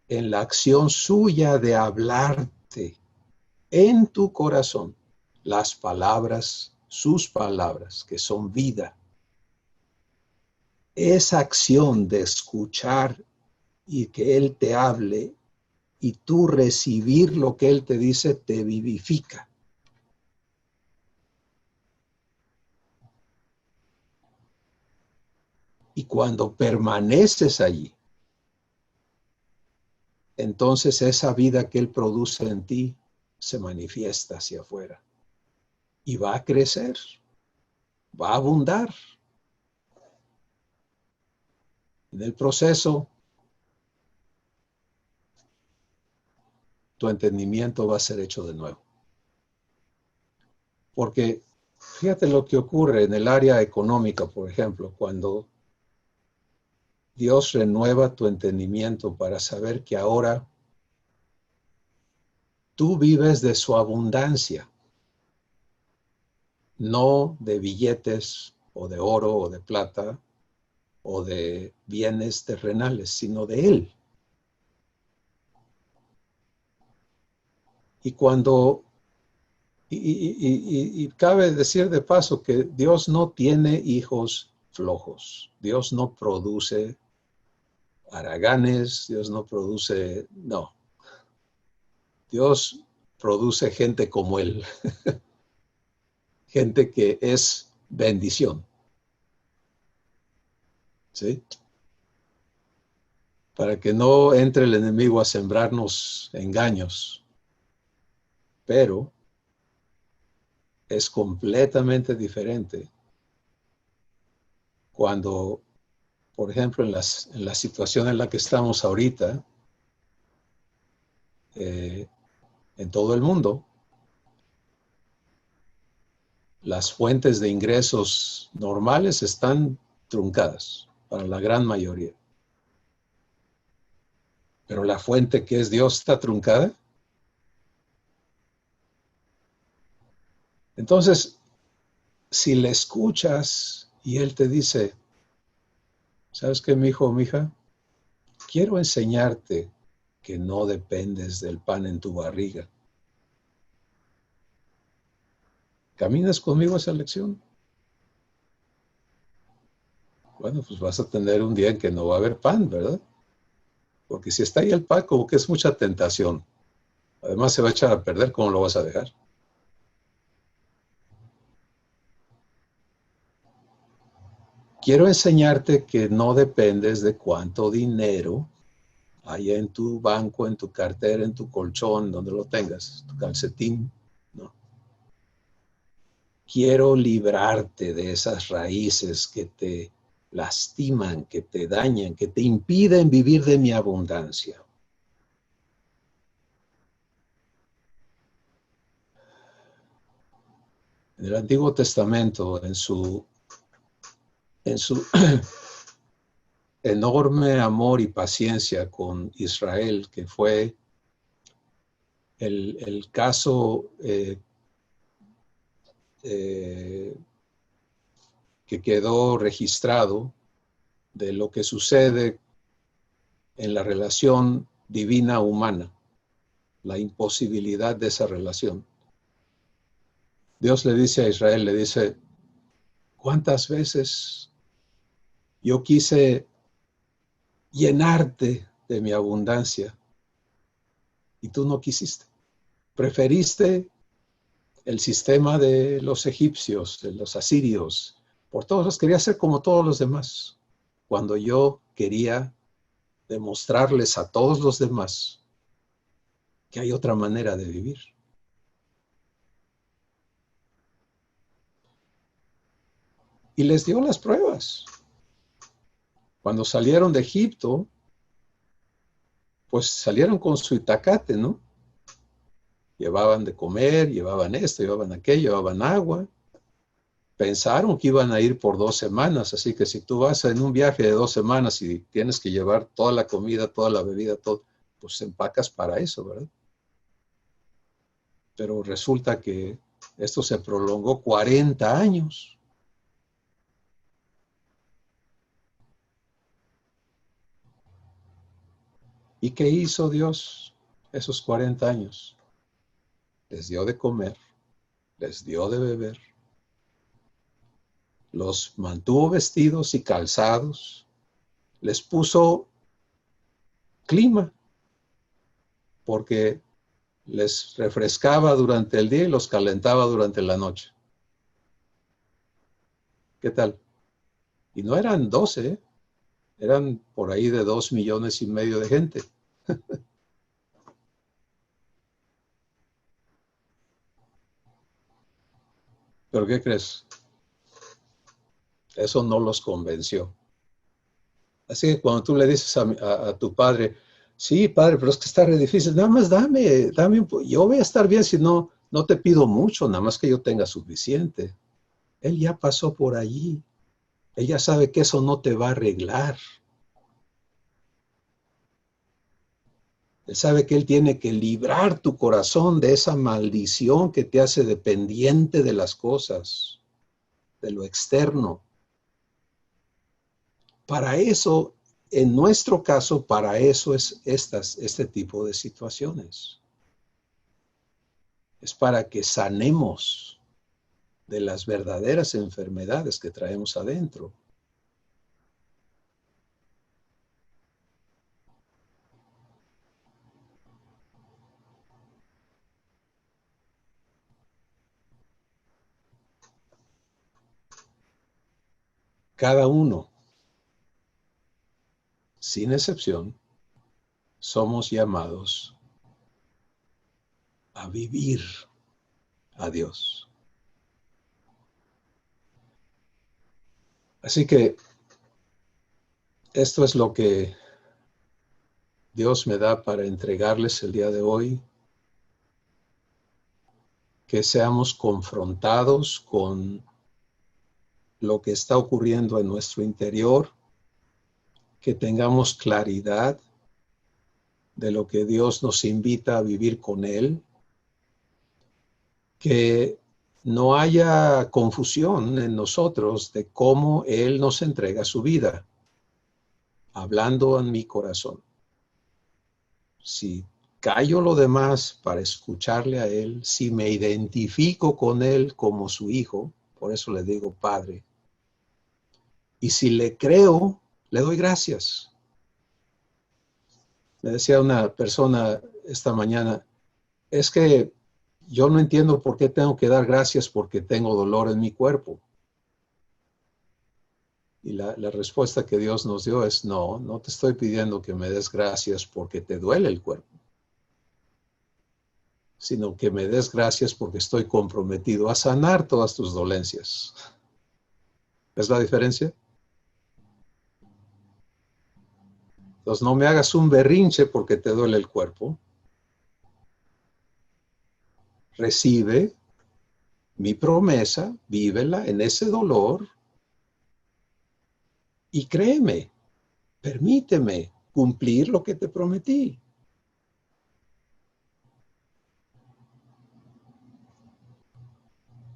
Speaker 1: en la acción suya de hablarte en tu corazón las palabras, sus palabras, que son vida. Esa acción de escuchar y que Él te hable y tú recibir lo que Él te dice, te vivifica. Y cuando permaneces allí, entonces esa vida que Él produce en ti se manifiesta hacia afuera. Y va a crecer, va a abundar. En el proceso, tu entendimiento va a ser hecho de nuevo. Porque fíjate lo que ocurre en el área económica, por ejemplo, cuando Dios renueva tu entendimiento para saber que ahora tú vives de su abundancia, no de billetes o de oro o de plata o de bienes terrenales, sino de Él. Y cuando, y cabe decir de paso que Dios no tiene hijos flojos. Dios no produce haraganes, Dios no produce, no. Dios produce gente como Él, gente que es bendición. ¿Sí? Para que no entre el enemigo a sembrarnos engaños. Pero es completamente diferente cuando, por ejemplo, en la situación en la que estamos ahorita, en todo el mundo, las fuentes de ingresos normales están truncadas para la gran mayoría. Pero la fuente que es Dios está truncada. Entonces, si le escuchas y Él te dice, ¿sabes qué, mi hijo o mi hija? Quiero enseñarte que no dependes del pan en tu barriga. ¿Caminas conmigo esa lección? Bueno, pues vas a tener un día en que no va a haber pan, ¿verdad? Porque si está ahí el pan, como que es mucha tentación. Además se va a echar a perder, ¿cómo lo vas a dejar? Quiero enseñarte que no dependes de cuánto dinero hay en tu banco, en tu cartera, en tu colchón, donde lo tengas, tu calcetín, ¿no? Quiero librarte de esas raíces que te lastiman, que te dañan, que te impiden vivir de mi abundancia. En el Antiguo Testamento, en su enorme amor y paciencia con Israel, que fue el caso que quedó registrado de lo que sucede en la relación divina-humana, la imposibilidad de esa relación. Dios le dice a Israel, le dice, ¿cuántas veces yo quise llenarte de mi abundancia y tú no quisiste? Preferiste el sistema de los egipcios, de los asirios, por todos los quería ser como todos los demás, cuando yo quería demostrarles a todos los demás que hay otra manera de vivir. Y les dio las pruebas. Cuando salieron de Egipto, pues salieron con su itacate, ¿no? Llevaban de comer, llevaban esto, llevaban aquello, llevaban agua. Pensaron que iban a ir por 2 semanas, así que si tú vas en un viaje de 2 semanas y tienes que llevar toda la comida, toda la bebida, todo, pues empacas para eso, ¿verdad? Pero resulta que esto se prolongó 40 años. ¿Y qué hizo Dios esos 40 años? Les dio de comer, les dio de beber, los mantuvo vestidos y calzados, les puso clima, porque les refrescaba durante el día y los calentaba durante la noche. ¿Qué tal? Y no eran 12, Eran por ahí de 2,5 millones de gente. ¿Pero qué crees? Eso no los convenció. Así que cuando tú le dices a tu padre, sí, padre, pero es que está re difícil, nada más dame yo voy a estar bien si no, no te pido mucho, nada más que yo tenga suficiente. Él ya pasó por allí. Él ya sabe que eso no te va a arreglar. Él sabe que Él tiene que librar tu corazón de esa maldición que te hace dependiente de las cosas, de lo externo. Para eso, en nuestro caso, para eso es este tipo de situaciones. Es para que sanemos de las verdaderas enfermedades que traemos adentro. Cada uno, sin excepción, somos llamados a vivir a Dios. Así que esto es lo que Dios me da para entregarles el día de hoy, que seamos confrontados con lo que está ocurriendo en nuestro interior, que tengamos claridad de lo que Dios nos invita a vivir con Él, que no haya confusión en nosotros de cómo Él nos entrega su vida, hablando en mi corazón. Si callo lo demás para escucharle a Él, si me identifico con Él como su hijo, por eso le digo Padre, y si le creo, le doy gracias. Me decía una persona esta mañana, es que yo no entiendo por qué tengo que dar gracias porque tengo dolor en mi cuerpo. Y la respuesta que Dios nos dio es, no te estoy pidiendo que me des gracias porque te duele el cuerpo, sino que me des gracias porque estoy comprometido a sanar todas tus dolencias. ¿Ves la diferencia? Entonces no me hagas un berrinche porque te duele el cuerpo. Recibe mi promesa, vívela en ese dolor y créeme, permíteme cumplir lo que te prometí.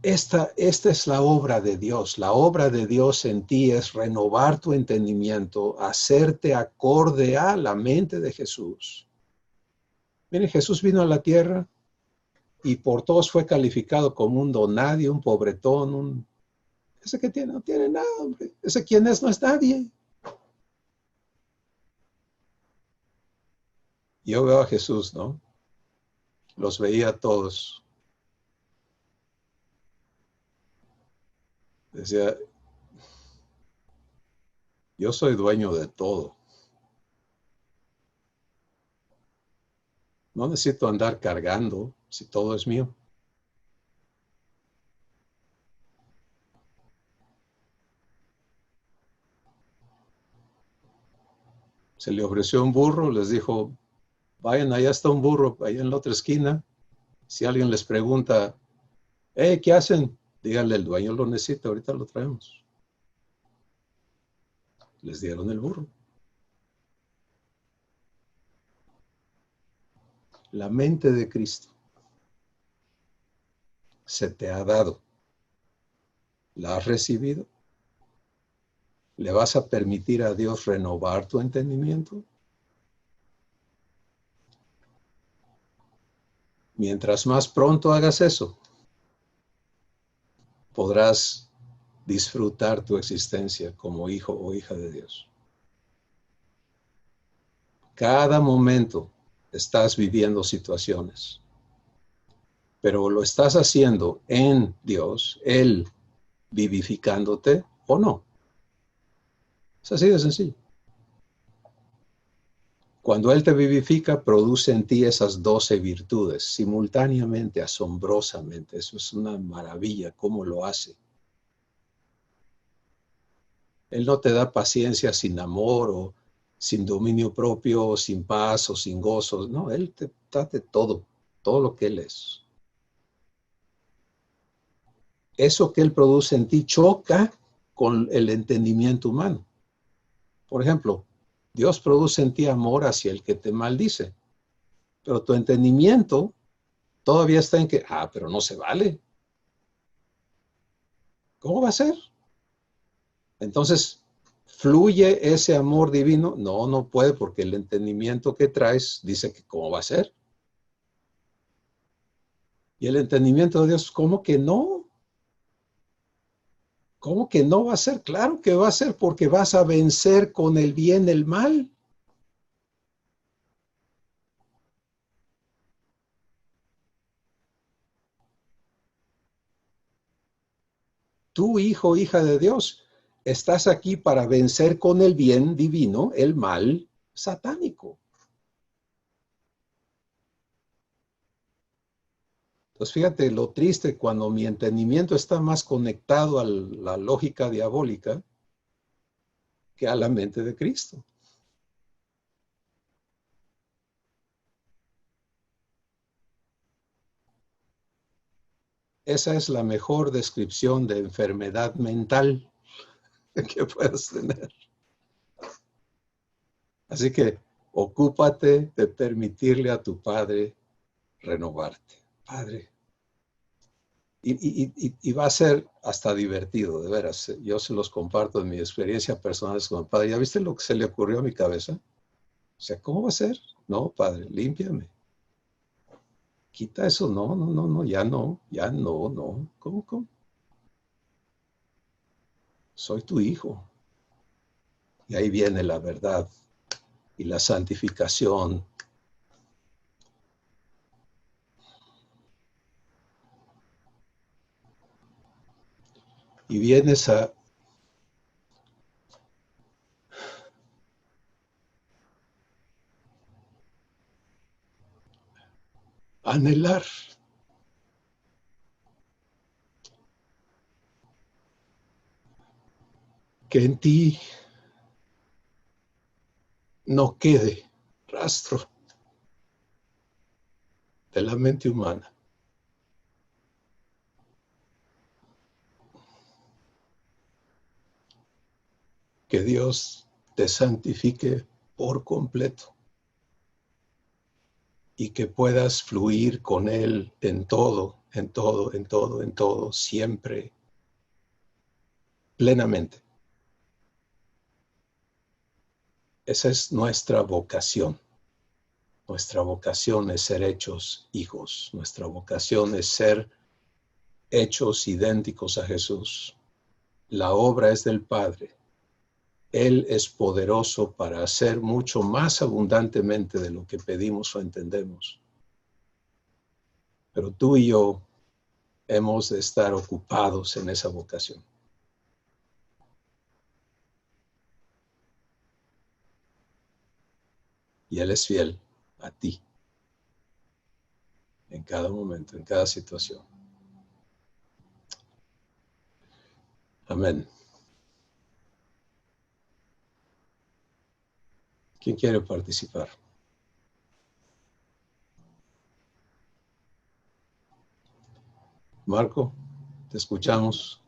Speaker 1: Esta es la obra de Dios. La obra de Dios en ti es renovar tu entendimiento, hacerte acorde a la mente de Jesús. Miren, Jesús vino a la tierra y por todos fue calificado como un donadie, un pobretón, ese que tiene, no tiene nada, hombre. Ese quien es, no es nadie. Yo veo a Jesús, ¿no? Los veía a todos. Decía, yo soy dueño de todo. No necesito andar cargando si todo es mío. Se le ofreció un burro, les dijo, vayan, allá está un burro, allá en la otra esquina. Si alguien les pregunta, hey, ¿qué hacen? Díganle, el dueño lo necesita, ahorita lo traemos. Les dieron el burro. La mente de Cristo se te ha dado. ¿La has recibido? ¿Le vas a permitir a Dios renovar tu entendimiento? Mientras más pronto hagas eso, podrás disfrutar tu existencia como hijo o hija de Dios. Cada momento estás viviendo situaciones, pero lo estás haciendo en Dios, Él vivificándote o no. Es así de sencillo. Cuando Él te vivifica, produce en ti esas 12 virtudes simultáneamente, asombrosamente. Eso es una maravilla, cómo lo hace. Él no te da paciencia sin amor o sin dominio propio, o sin paz o sin gozo. No, Él te da de todo, todo lo que Él es. Eso que Él produce en ti choca con el entendimiento humano. Por ejemplo, Dios produce en ti amor hacia el que te maldice, pero tu entendimiento todavía está en que, pero no se vale. ¿Cómo va a ser? Entonces, ¿fluye ese amor divino? No, no puede, porque el entendimiento que traes dice que cómo va a ser. Y el entendimiento de Dios, ¿cómo que no? ¿Cómo que no va a ser? Claro que va a ser, porque vas a vencer con el bien el mal. Tú, hijo, hija de Dios, estás aquí para vencer con el bien divino el mal satánico. Entonces, fíjate lo triste cuando mi entendimiento está más conectado a la lógica diabólica que a la mente de Cristo. Esa es la mejor descripción de enfermedad mental que puedas tener. Así que ocúpate de permitirle a tu Padre renovarte. Padre. Y va a ser hasta divertido, de veras. Yo se los comparto en mi experiencia personal con el Padre. ¿Ya viste lo que se le ocurrió a mi cabeza? O sea, ¿cómo va a ser? No, Padre, límpiame. Quita eso, no, no, no, no, ya no, no. ¿Cómo, cómo? Soy tu hijo. Y ahí viene la verdad y la santificación. Y vienes a anhelar que en ti no quede rastro de la mente humana. Que Dios te santifique por completo y que puedas fluir con Él en todo, en todo, en todo, en todo, siempre, plenamente. Esa es nuestra vocación. Nuestra vocación es ser hechos hijos. Nuestra vocación es ser hechos idénticos a Jesús. La obra es del Padre. Él es poderoso para hacer mucho más abundantemente de lo que pedimos o entendemos. Pero tú y yo hemos de estar ocupados en esa vocación. Y Él es fiel a ti en cada momento, en cada situación. Amén. ¿Quién quiere participar? Marco, te escuchamos.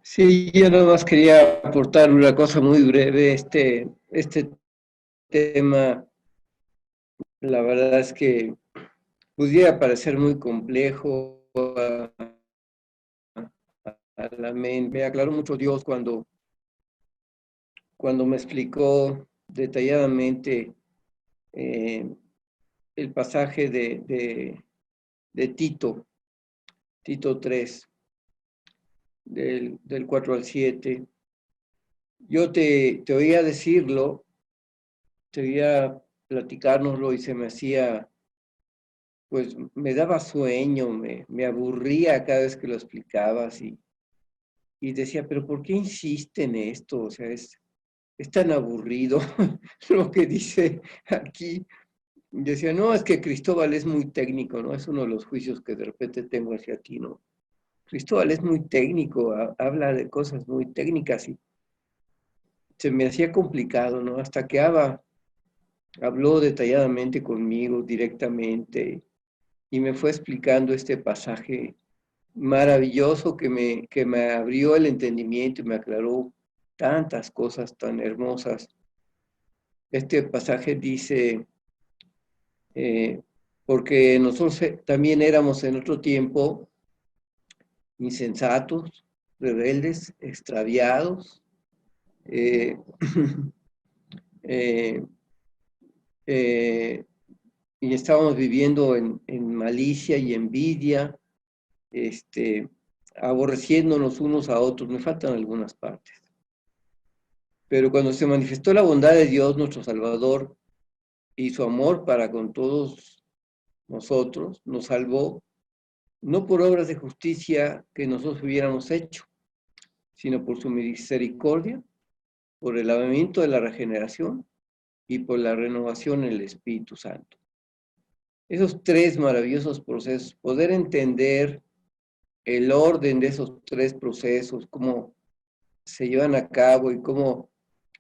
Speaker 2: Sí, yo nada más quería aportar una cosa muy breve. Este tema, la verdad es que pudiera parecer muy complejo a la mente. Me aclaró mucho Dios cuando me explicó detalladamente eh, el pasaje de Tito 3, del 4 al 7. Yo te oía decirlo, te oía platicárnoslo y se me hacía, pues me daba sueño, me aburría cada vez que lo explicabas y decía, pero ¿por qué insiste en esto? O sea, es tan aburrido lo que dice aquí. Yo decía, no, es que Cristóbal es muy técnico, ¿no? Es uno de los juicios que de repente tengo hacia ti, ¿no? Cristóbal es muy técnico, habla de cosas muy técnicas y se me hacía complicado, ¿no? Hasta que Abba habló detalladamente conmigo, directamente, y me fue explicando este pasaje maravilloso que me abrió el entendimiento y me aclaró tantas cosas tan hermosas. Este pasaje dice, porque nosotros también éramos en otro tiempo insensatos, rebeldes, extraviados, eh, eh, eh, y estábamos viviendo en malicia y envidia, aborreciéndonos unos a otros. Me faltan algunas partes. Pero cuando se manifestó la bondad de Dios, nuestro Salvador, y su amor para con todos nosotros, nos salvó, no por obras de justicia que nosotros hubiéramos hecho, sino por su misericordia, por el lavamiento de la regeneración y por la renovación en el Espíritu Santo. Esos tres maravillosos procesos, poder entender el orden de esos tres procesos, cómo se llevan a cabo y cómo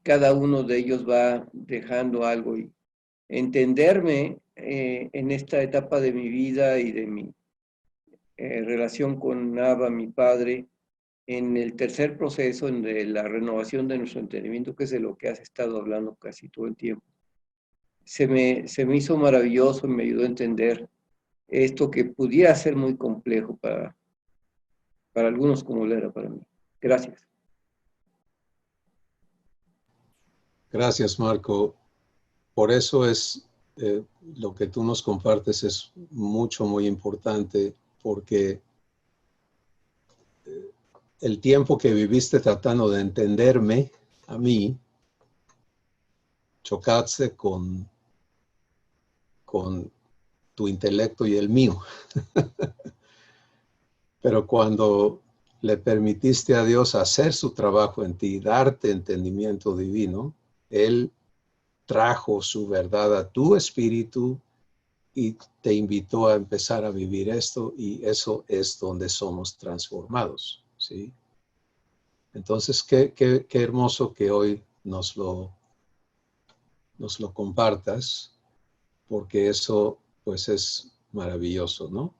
Speaker 2: cada uno de ellos va dejando algo, y entenderme en esta etapa de mi vida y de mi relación con Abba, mi padre, en el tercer proceso, en de la renovación de nuestro entendimiento, que es de lo que has estado hablando casi todo el tiempo. Se me hizo maravilloso y me ayudó a entender esto que pudiera ser muy complejo para algunos como lo era para mí. Gracias.
Speaker 1: Gracias, Marco. Por eso es lo que tú nos compartes es muy importante, porque el tiempo que viviste tratando de entenderme a mí, chocaste con tu intelecto y el mío. Pero cuando le permitiste a Dios hacer su trabajo en ti, darte entendimiento divino, Él trajo su verdad a tu espíritu y te invitó a empezar a vivir esto, y eso es donde somos transformados, ¿sí? Entonces, qué hermoso que hoy nos lo compartas, porque eso pues es maravilloso, ¿no?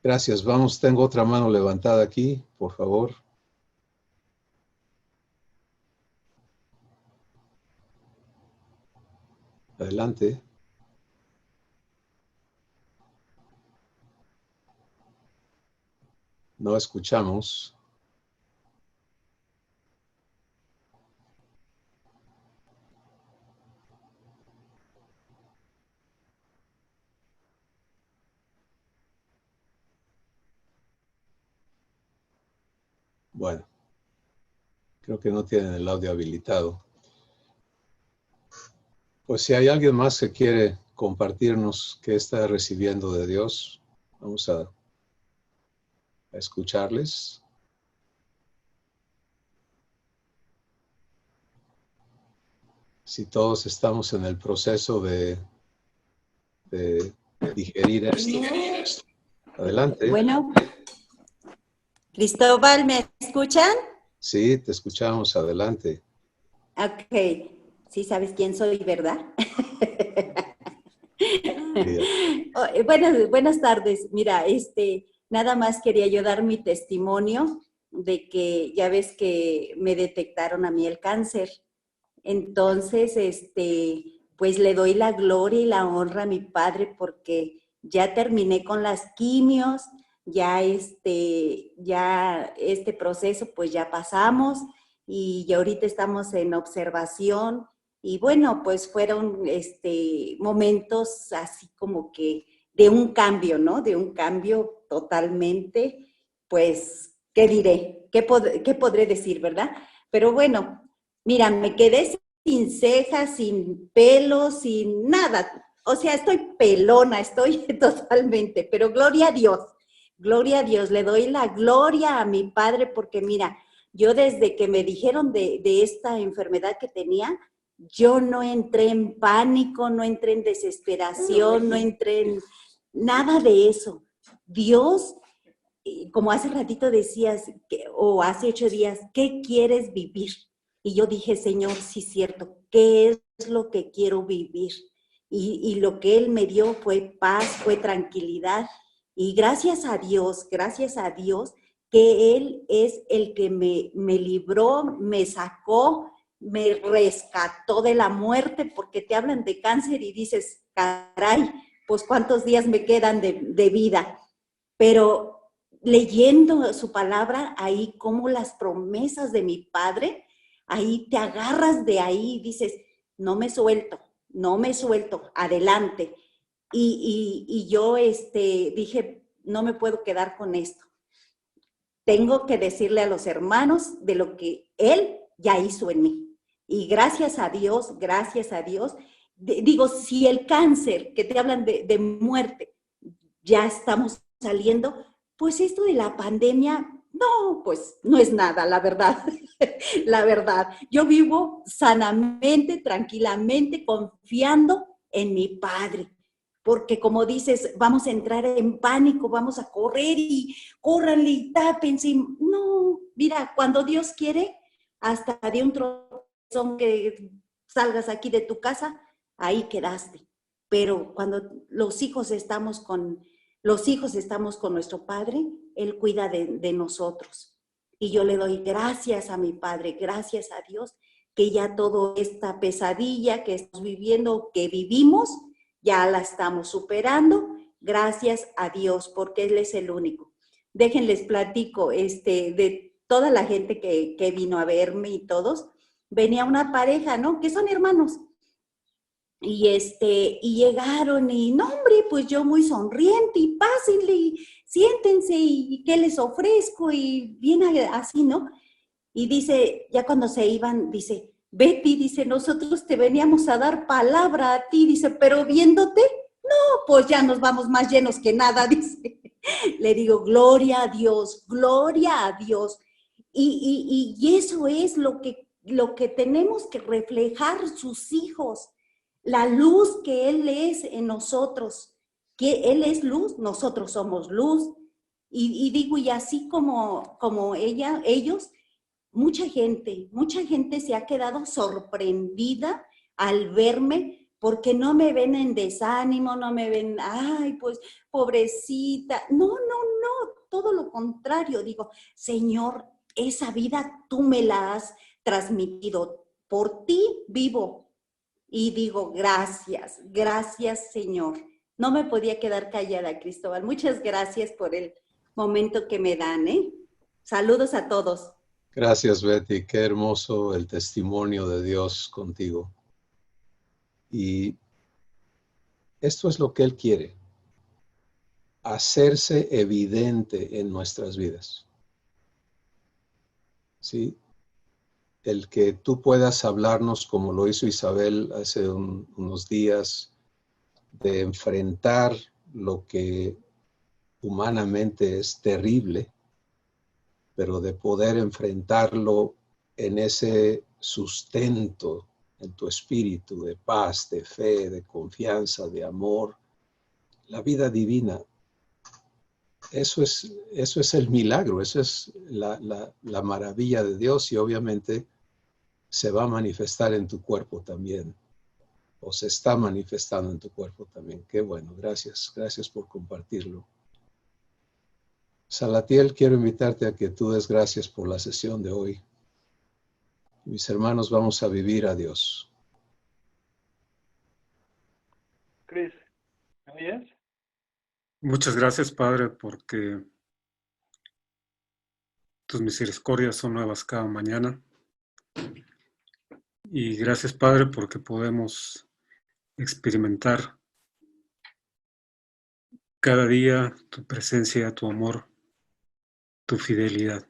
Speaker 1: Gracias. Vamos, tengo otra mano levantada aquí, por favor. Adelante. No escuchamos. Bueno, creo que no tienen el audio habilitado. Pues si hay alguien más que quiere compartirnos qué está recibiendo de Dios, vamos a escucharles. Si todos estamos en el proceso de digerir esto. Adelante.
Speaker 3: Bueno, Cristóbal, ¿me escuchan?
Speaker 1: Sí, te escuchamos. Adelante.
Speaker 3: Ok, sí sabes quién soy, ¿verdad? Buenas tardes. Mira, nada más quería yo dar mi testimonio de que ya ves que me detectaron a mí el cáncer. Entonces, pues le doy la gloria y la honra a mi padre porque ya terminé con las quimios, ya este proceso pues ya pasamos y ahorita estamos en observación y bueno, pues fueron momentos así como que de un cambio, ¿no? De un cambio totalmente, pues, ¿qué diré? ¿Qué podré decir, verdad? Pero bueno, mira, me quedé sin cejas, sin pelo, sin nada. O sea, estoy pelona, estoy totalmente, pero gloria a Dios, le doy la gloria a mi padre porque mira, Yo desde que me dijeron de esta enfermedad que tenía, yo no entré en pánico, no entré en desesperación, no entré en nada de eso. Dios, como hace ratito decías, o hace 8 días, ¿qué quieres vivir? Y yo dije, Señor, sí es cierto, ¿qué es lo que quiero vivir? Y lo que Él me dio fue paz, fue tranquilidad. Y gracias a Dios que Él es el que me libró, me sacó, me rescató de la muerte, porque te hablan de cáncer y dices, caray, pues cuántos días me quedan de vida. Pero leyendo su palabra, ahí como las promesas de mi Padre, ahí te agarras de ahí y dices, no me suelto, adelante. Y yo dije, no me puedo quedar con esto. Tengo que decirle a los hermanos de lo que Él ya hizo en mí. Y gracias a Dios, digo, si el cáncer, que te hablan de muerte, ya estamos saliendo, pues esto de la pandemia, no, pues no es nada, la verdad. La verdad, yo vivo sanamente, tranquilamente, confiando en mi Padre. Porque como dices, vamos a entrar en pánico, vamos a correr y córranle y tápense. No, mira, cuando Dios quiere, hasta de un tropezón que salgas aquí de tu casa, ahí quedaste. Pero cuando los hijos estamos con nuestro Padre, Él cuida de nosotros. Y yo le doy gracias a mi Padre, gracias a Dios, que ya toda esta pesadilla que estamos viviendo, que vivimos, ya la estamos superando, gracias a Dios, porque Él es el único. Déjenles platico, de toda la gente que vino a verme y todos, venía una pareja, ¿no? Que son hermanos. Y llegaron y, no, hombre, pues yo muy sonriente y pásenle y siéntense y qué les ofrezco y viene así, ¿no? Y dice, ya cuando se iban, dice, Betty, dice, nosotros te veníamos a dar palabra a ti, dice, pero viéndote, no, pues ya nos vamos más llenos que nada, dice. Le digo, gloria a Dios, gloria a Dios. Y eso es lo que tenemos que reflejar sus hijos, la luz que Él es en nosotros, que Él es luz, nosotros somos luz. Y digo, y así como ellos, mucha gente se ha quedado sorprendida al verme porque no me ven en desánimo, no me ven, ay, pues, pobrecita. No, todo lo contrario. Digo, Señor, esa vida tú me la has transmitido. Por ti vivo. Y digo, gracias, Señor. No me podía quedar callada, Cristóbal. Muchas gracias por el momento que me dan, ¿eh? Saludos a todos.
Speaker 1: Gracias, Betty. Qué hermoso el testimonio de Dios contigo. Y esto es lo que Él quiere, hacerse evidente en nuestras vidas. ¿Sí? El que tú puedas hablarnos como lo hizo Isabel hace unos días, de enfrentar lo que humanamente es terrible, pero de poder enfrentarlo en ese sustento en tu espíritu de paz, de fe, de confianza, de amor, la vida divina. Eso es el milagro, eso es la maravilla de Dios, y obviamente se va a manifestar en tu cuerpo también, o se está manifestando en tu cuerpo también. Qué bueno, gracias por compartirlo. Salatiel, quiero invitarte a que tú des gracias por la sesión de hoy. Mis hermanos, vamos a vivir a Dios.
Speaker 4: Chris, ¿me oyes?
Speaker 5: Muchas gracias, Padre, porque tus misericordias son nuevas cada mañana. Y gracias, Padre, porque podemos experimentar cada día tu presencia, tu amor, tu fidelidad.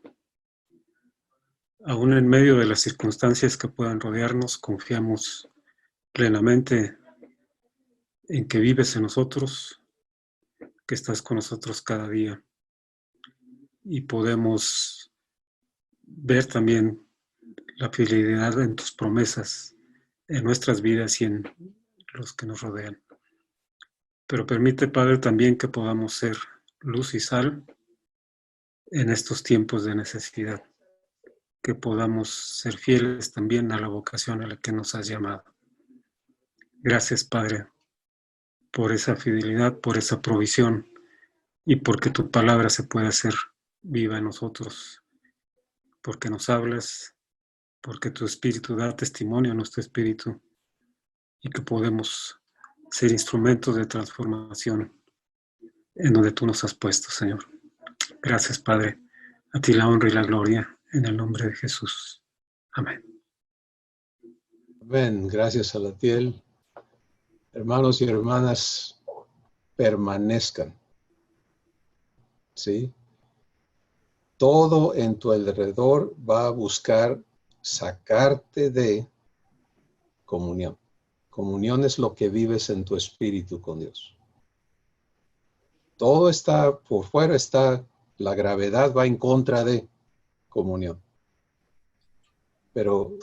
Speaker 5: Aún en medio de las circunstancias que puedan rodearnos, confiamos plenamente en que vives en nosotros, que estás con nosotros cada día, y podemos ver también la fidelidad en tus promesas, en nuestras vidas y en los que nos rodean. Pero permite, Padre, también que podamos ser luz y sal en estos tiempos de necesidad, que podamos ser fieles también a la vocación a la que nos has llamado. Gracias, Padre, por esa fidelidad, por esa provisión y porque tu palabra se puede hacer viva en nosotros, porque nos hablas, porque tu Espíritu da testimonio a nuestro espíritu y que podemos ser instrumentos de transformación en donde tú nos has puesto, Señor. Gracias, Padre. A ti la honra y la gloria en el nombre de Jesús. Amén.
Speaker 1: Amén. Gracias, Salatiel. Hermanos y hermanas, permanezcan. ¿Sí? Todo en tu alrededor va a buscar sacarte de comunión. Comunión es lo que vives en tu espíritu con Dios. Todo está por fuera, la gravedad va en contra de comunión. Pero,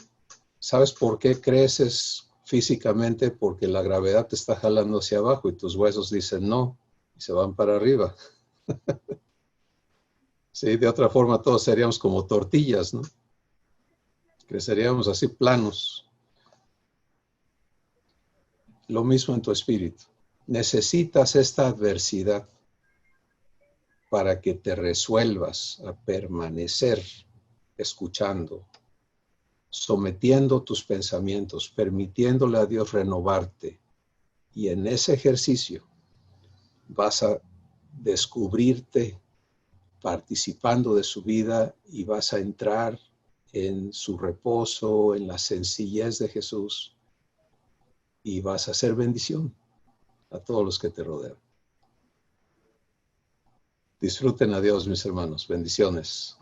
Speaker 1: ¿sabes por qué creces físicamente? Porque la gravedad te está jalando hacia abajo y tus huesos dicen no y se van para arriba. Sí, de otra forma todos seríamos como tortillas, ¿no? Creceríamos así planos. Lo mismo en tu espíritu. Necesitas esta adversidad para que te resuelvas a permanecer escuchando, sometiendo tus pensamientos, permitiéndole a Dios renovarte. Y en ese ejercicio vas a descubrirte participando de su vida y vas a entrar en su reposo, en la sencillez de Jesús y vas a hacer bendición a todos los que te rodean. Disfruten a Dios, mis hermanos. Bendiciones.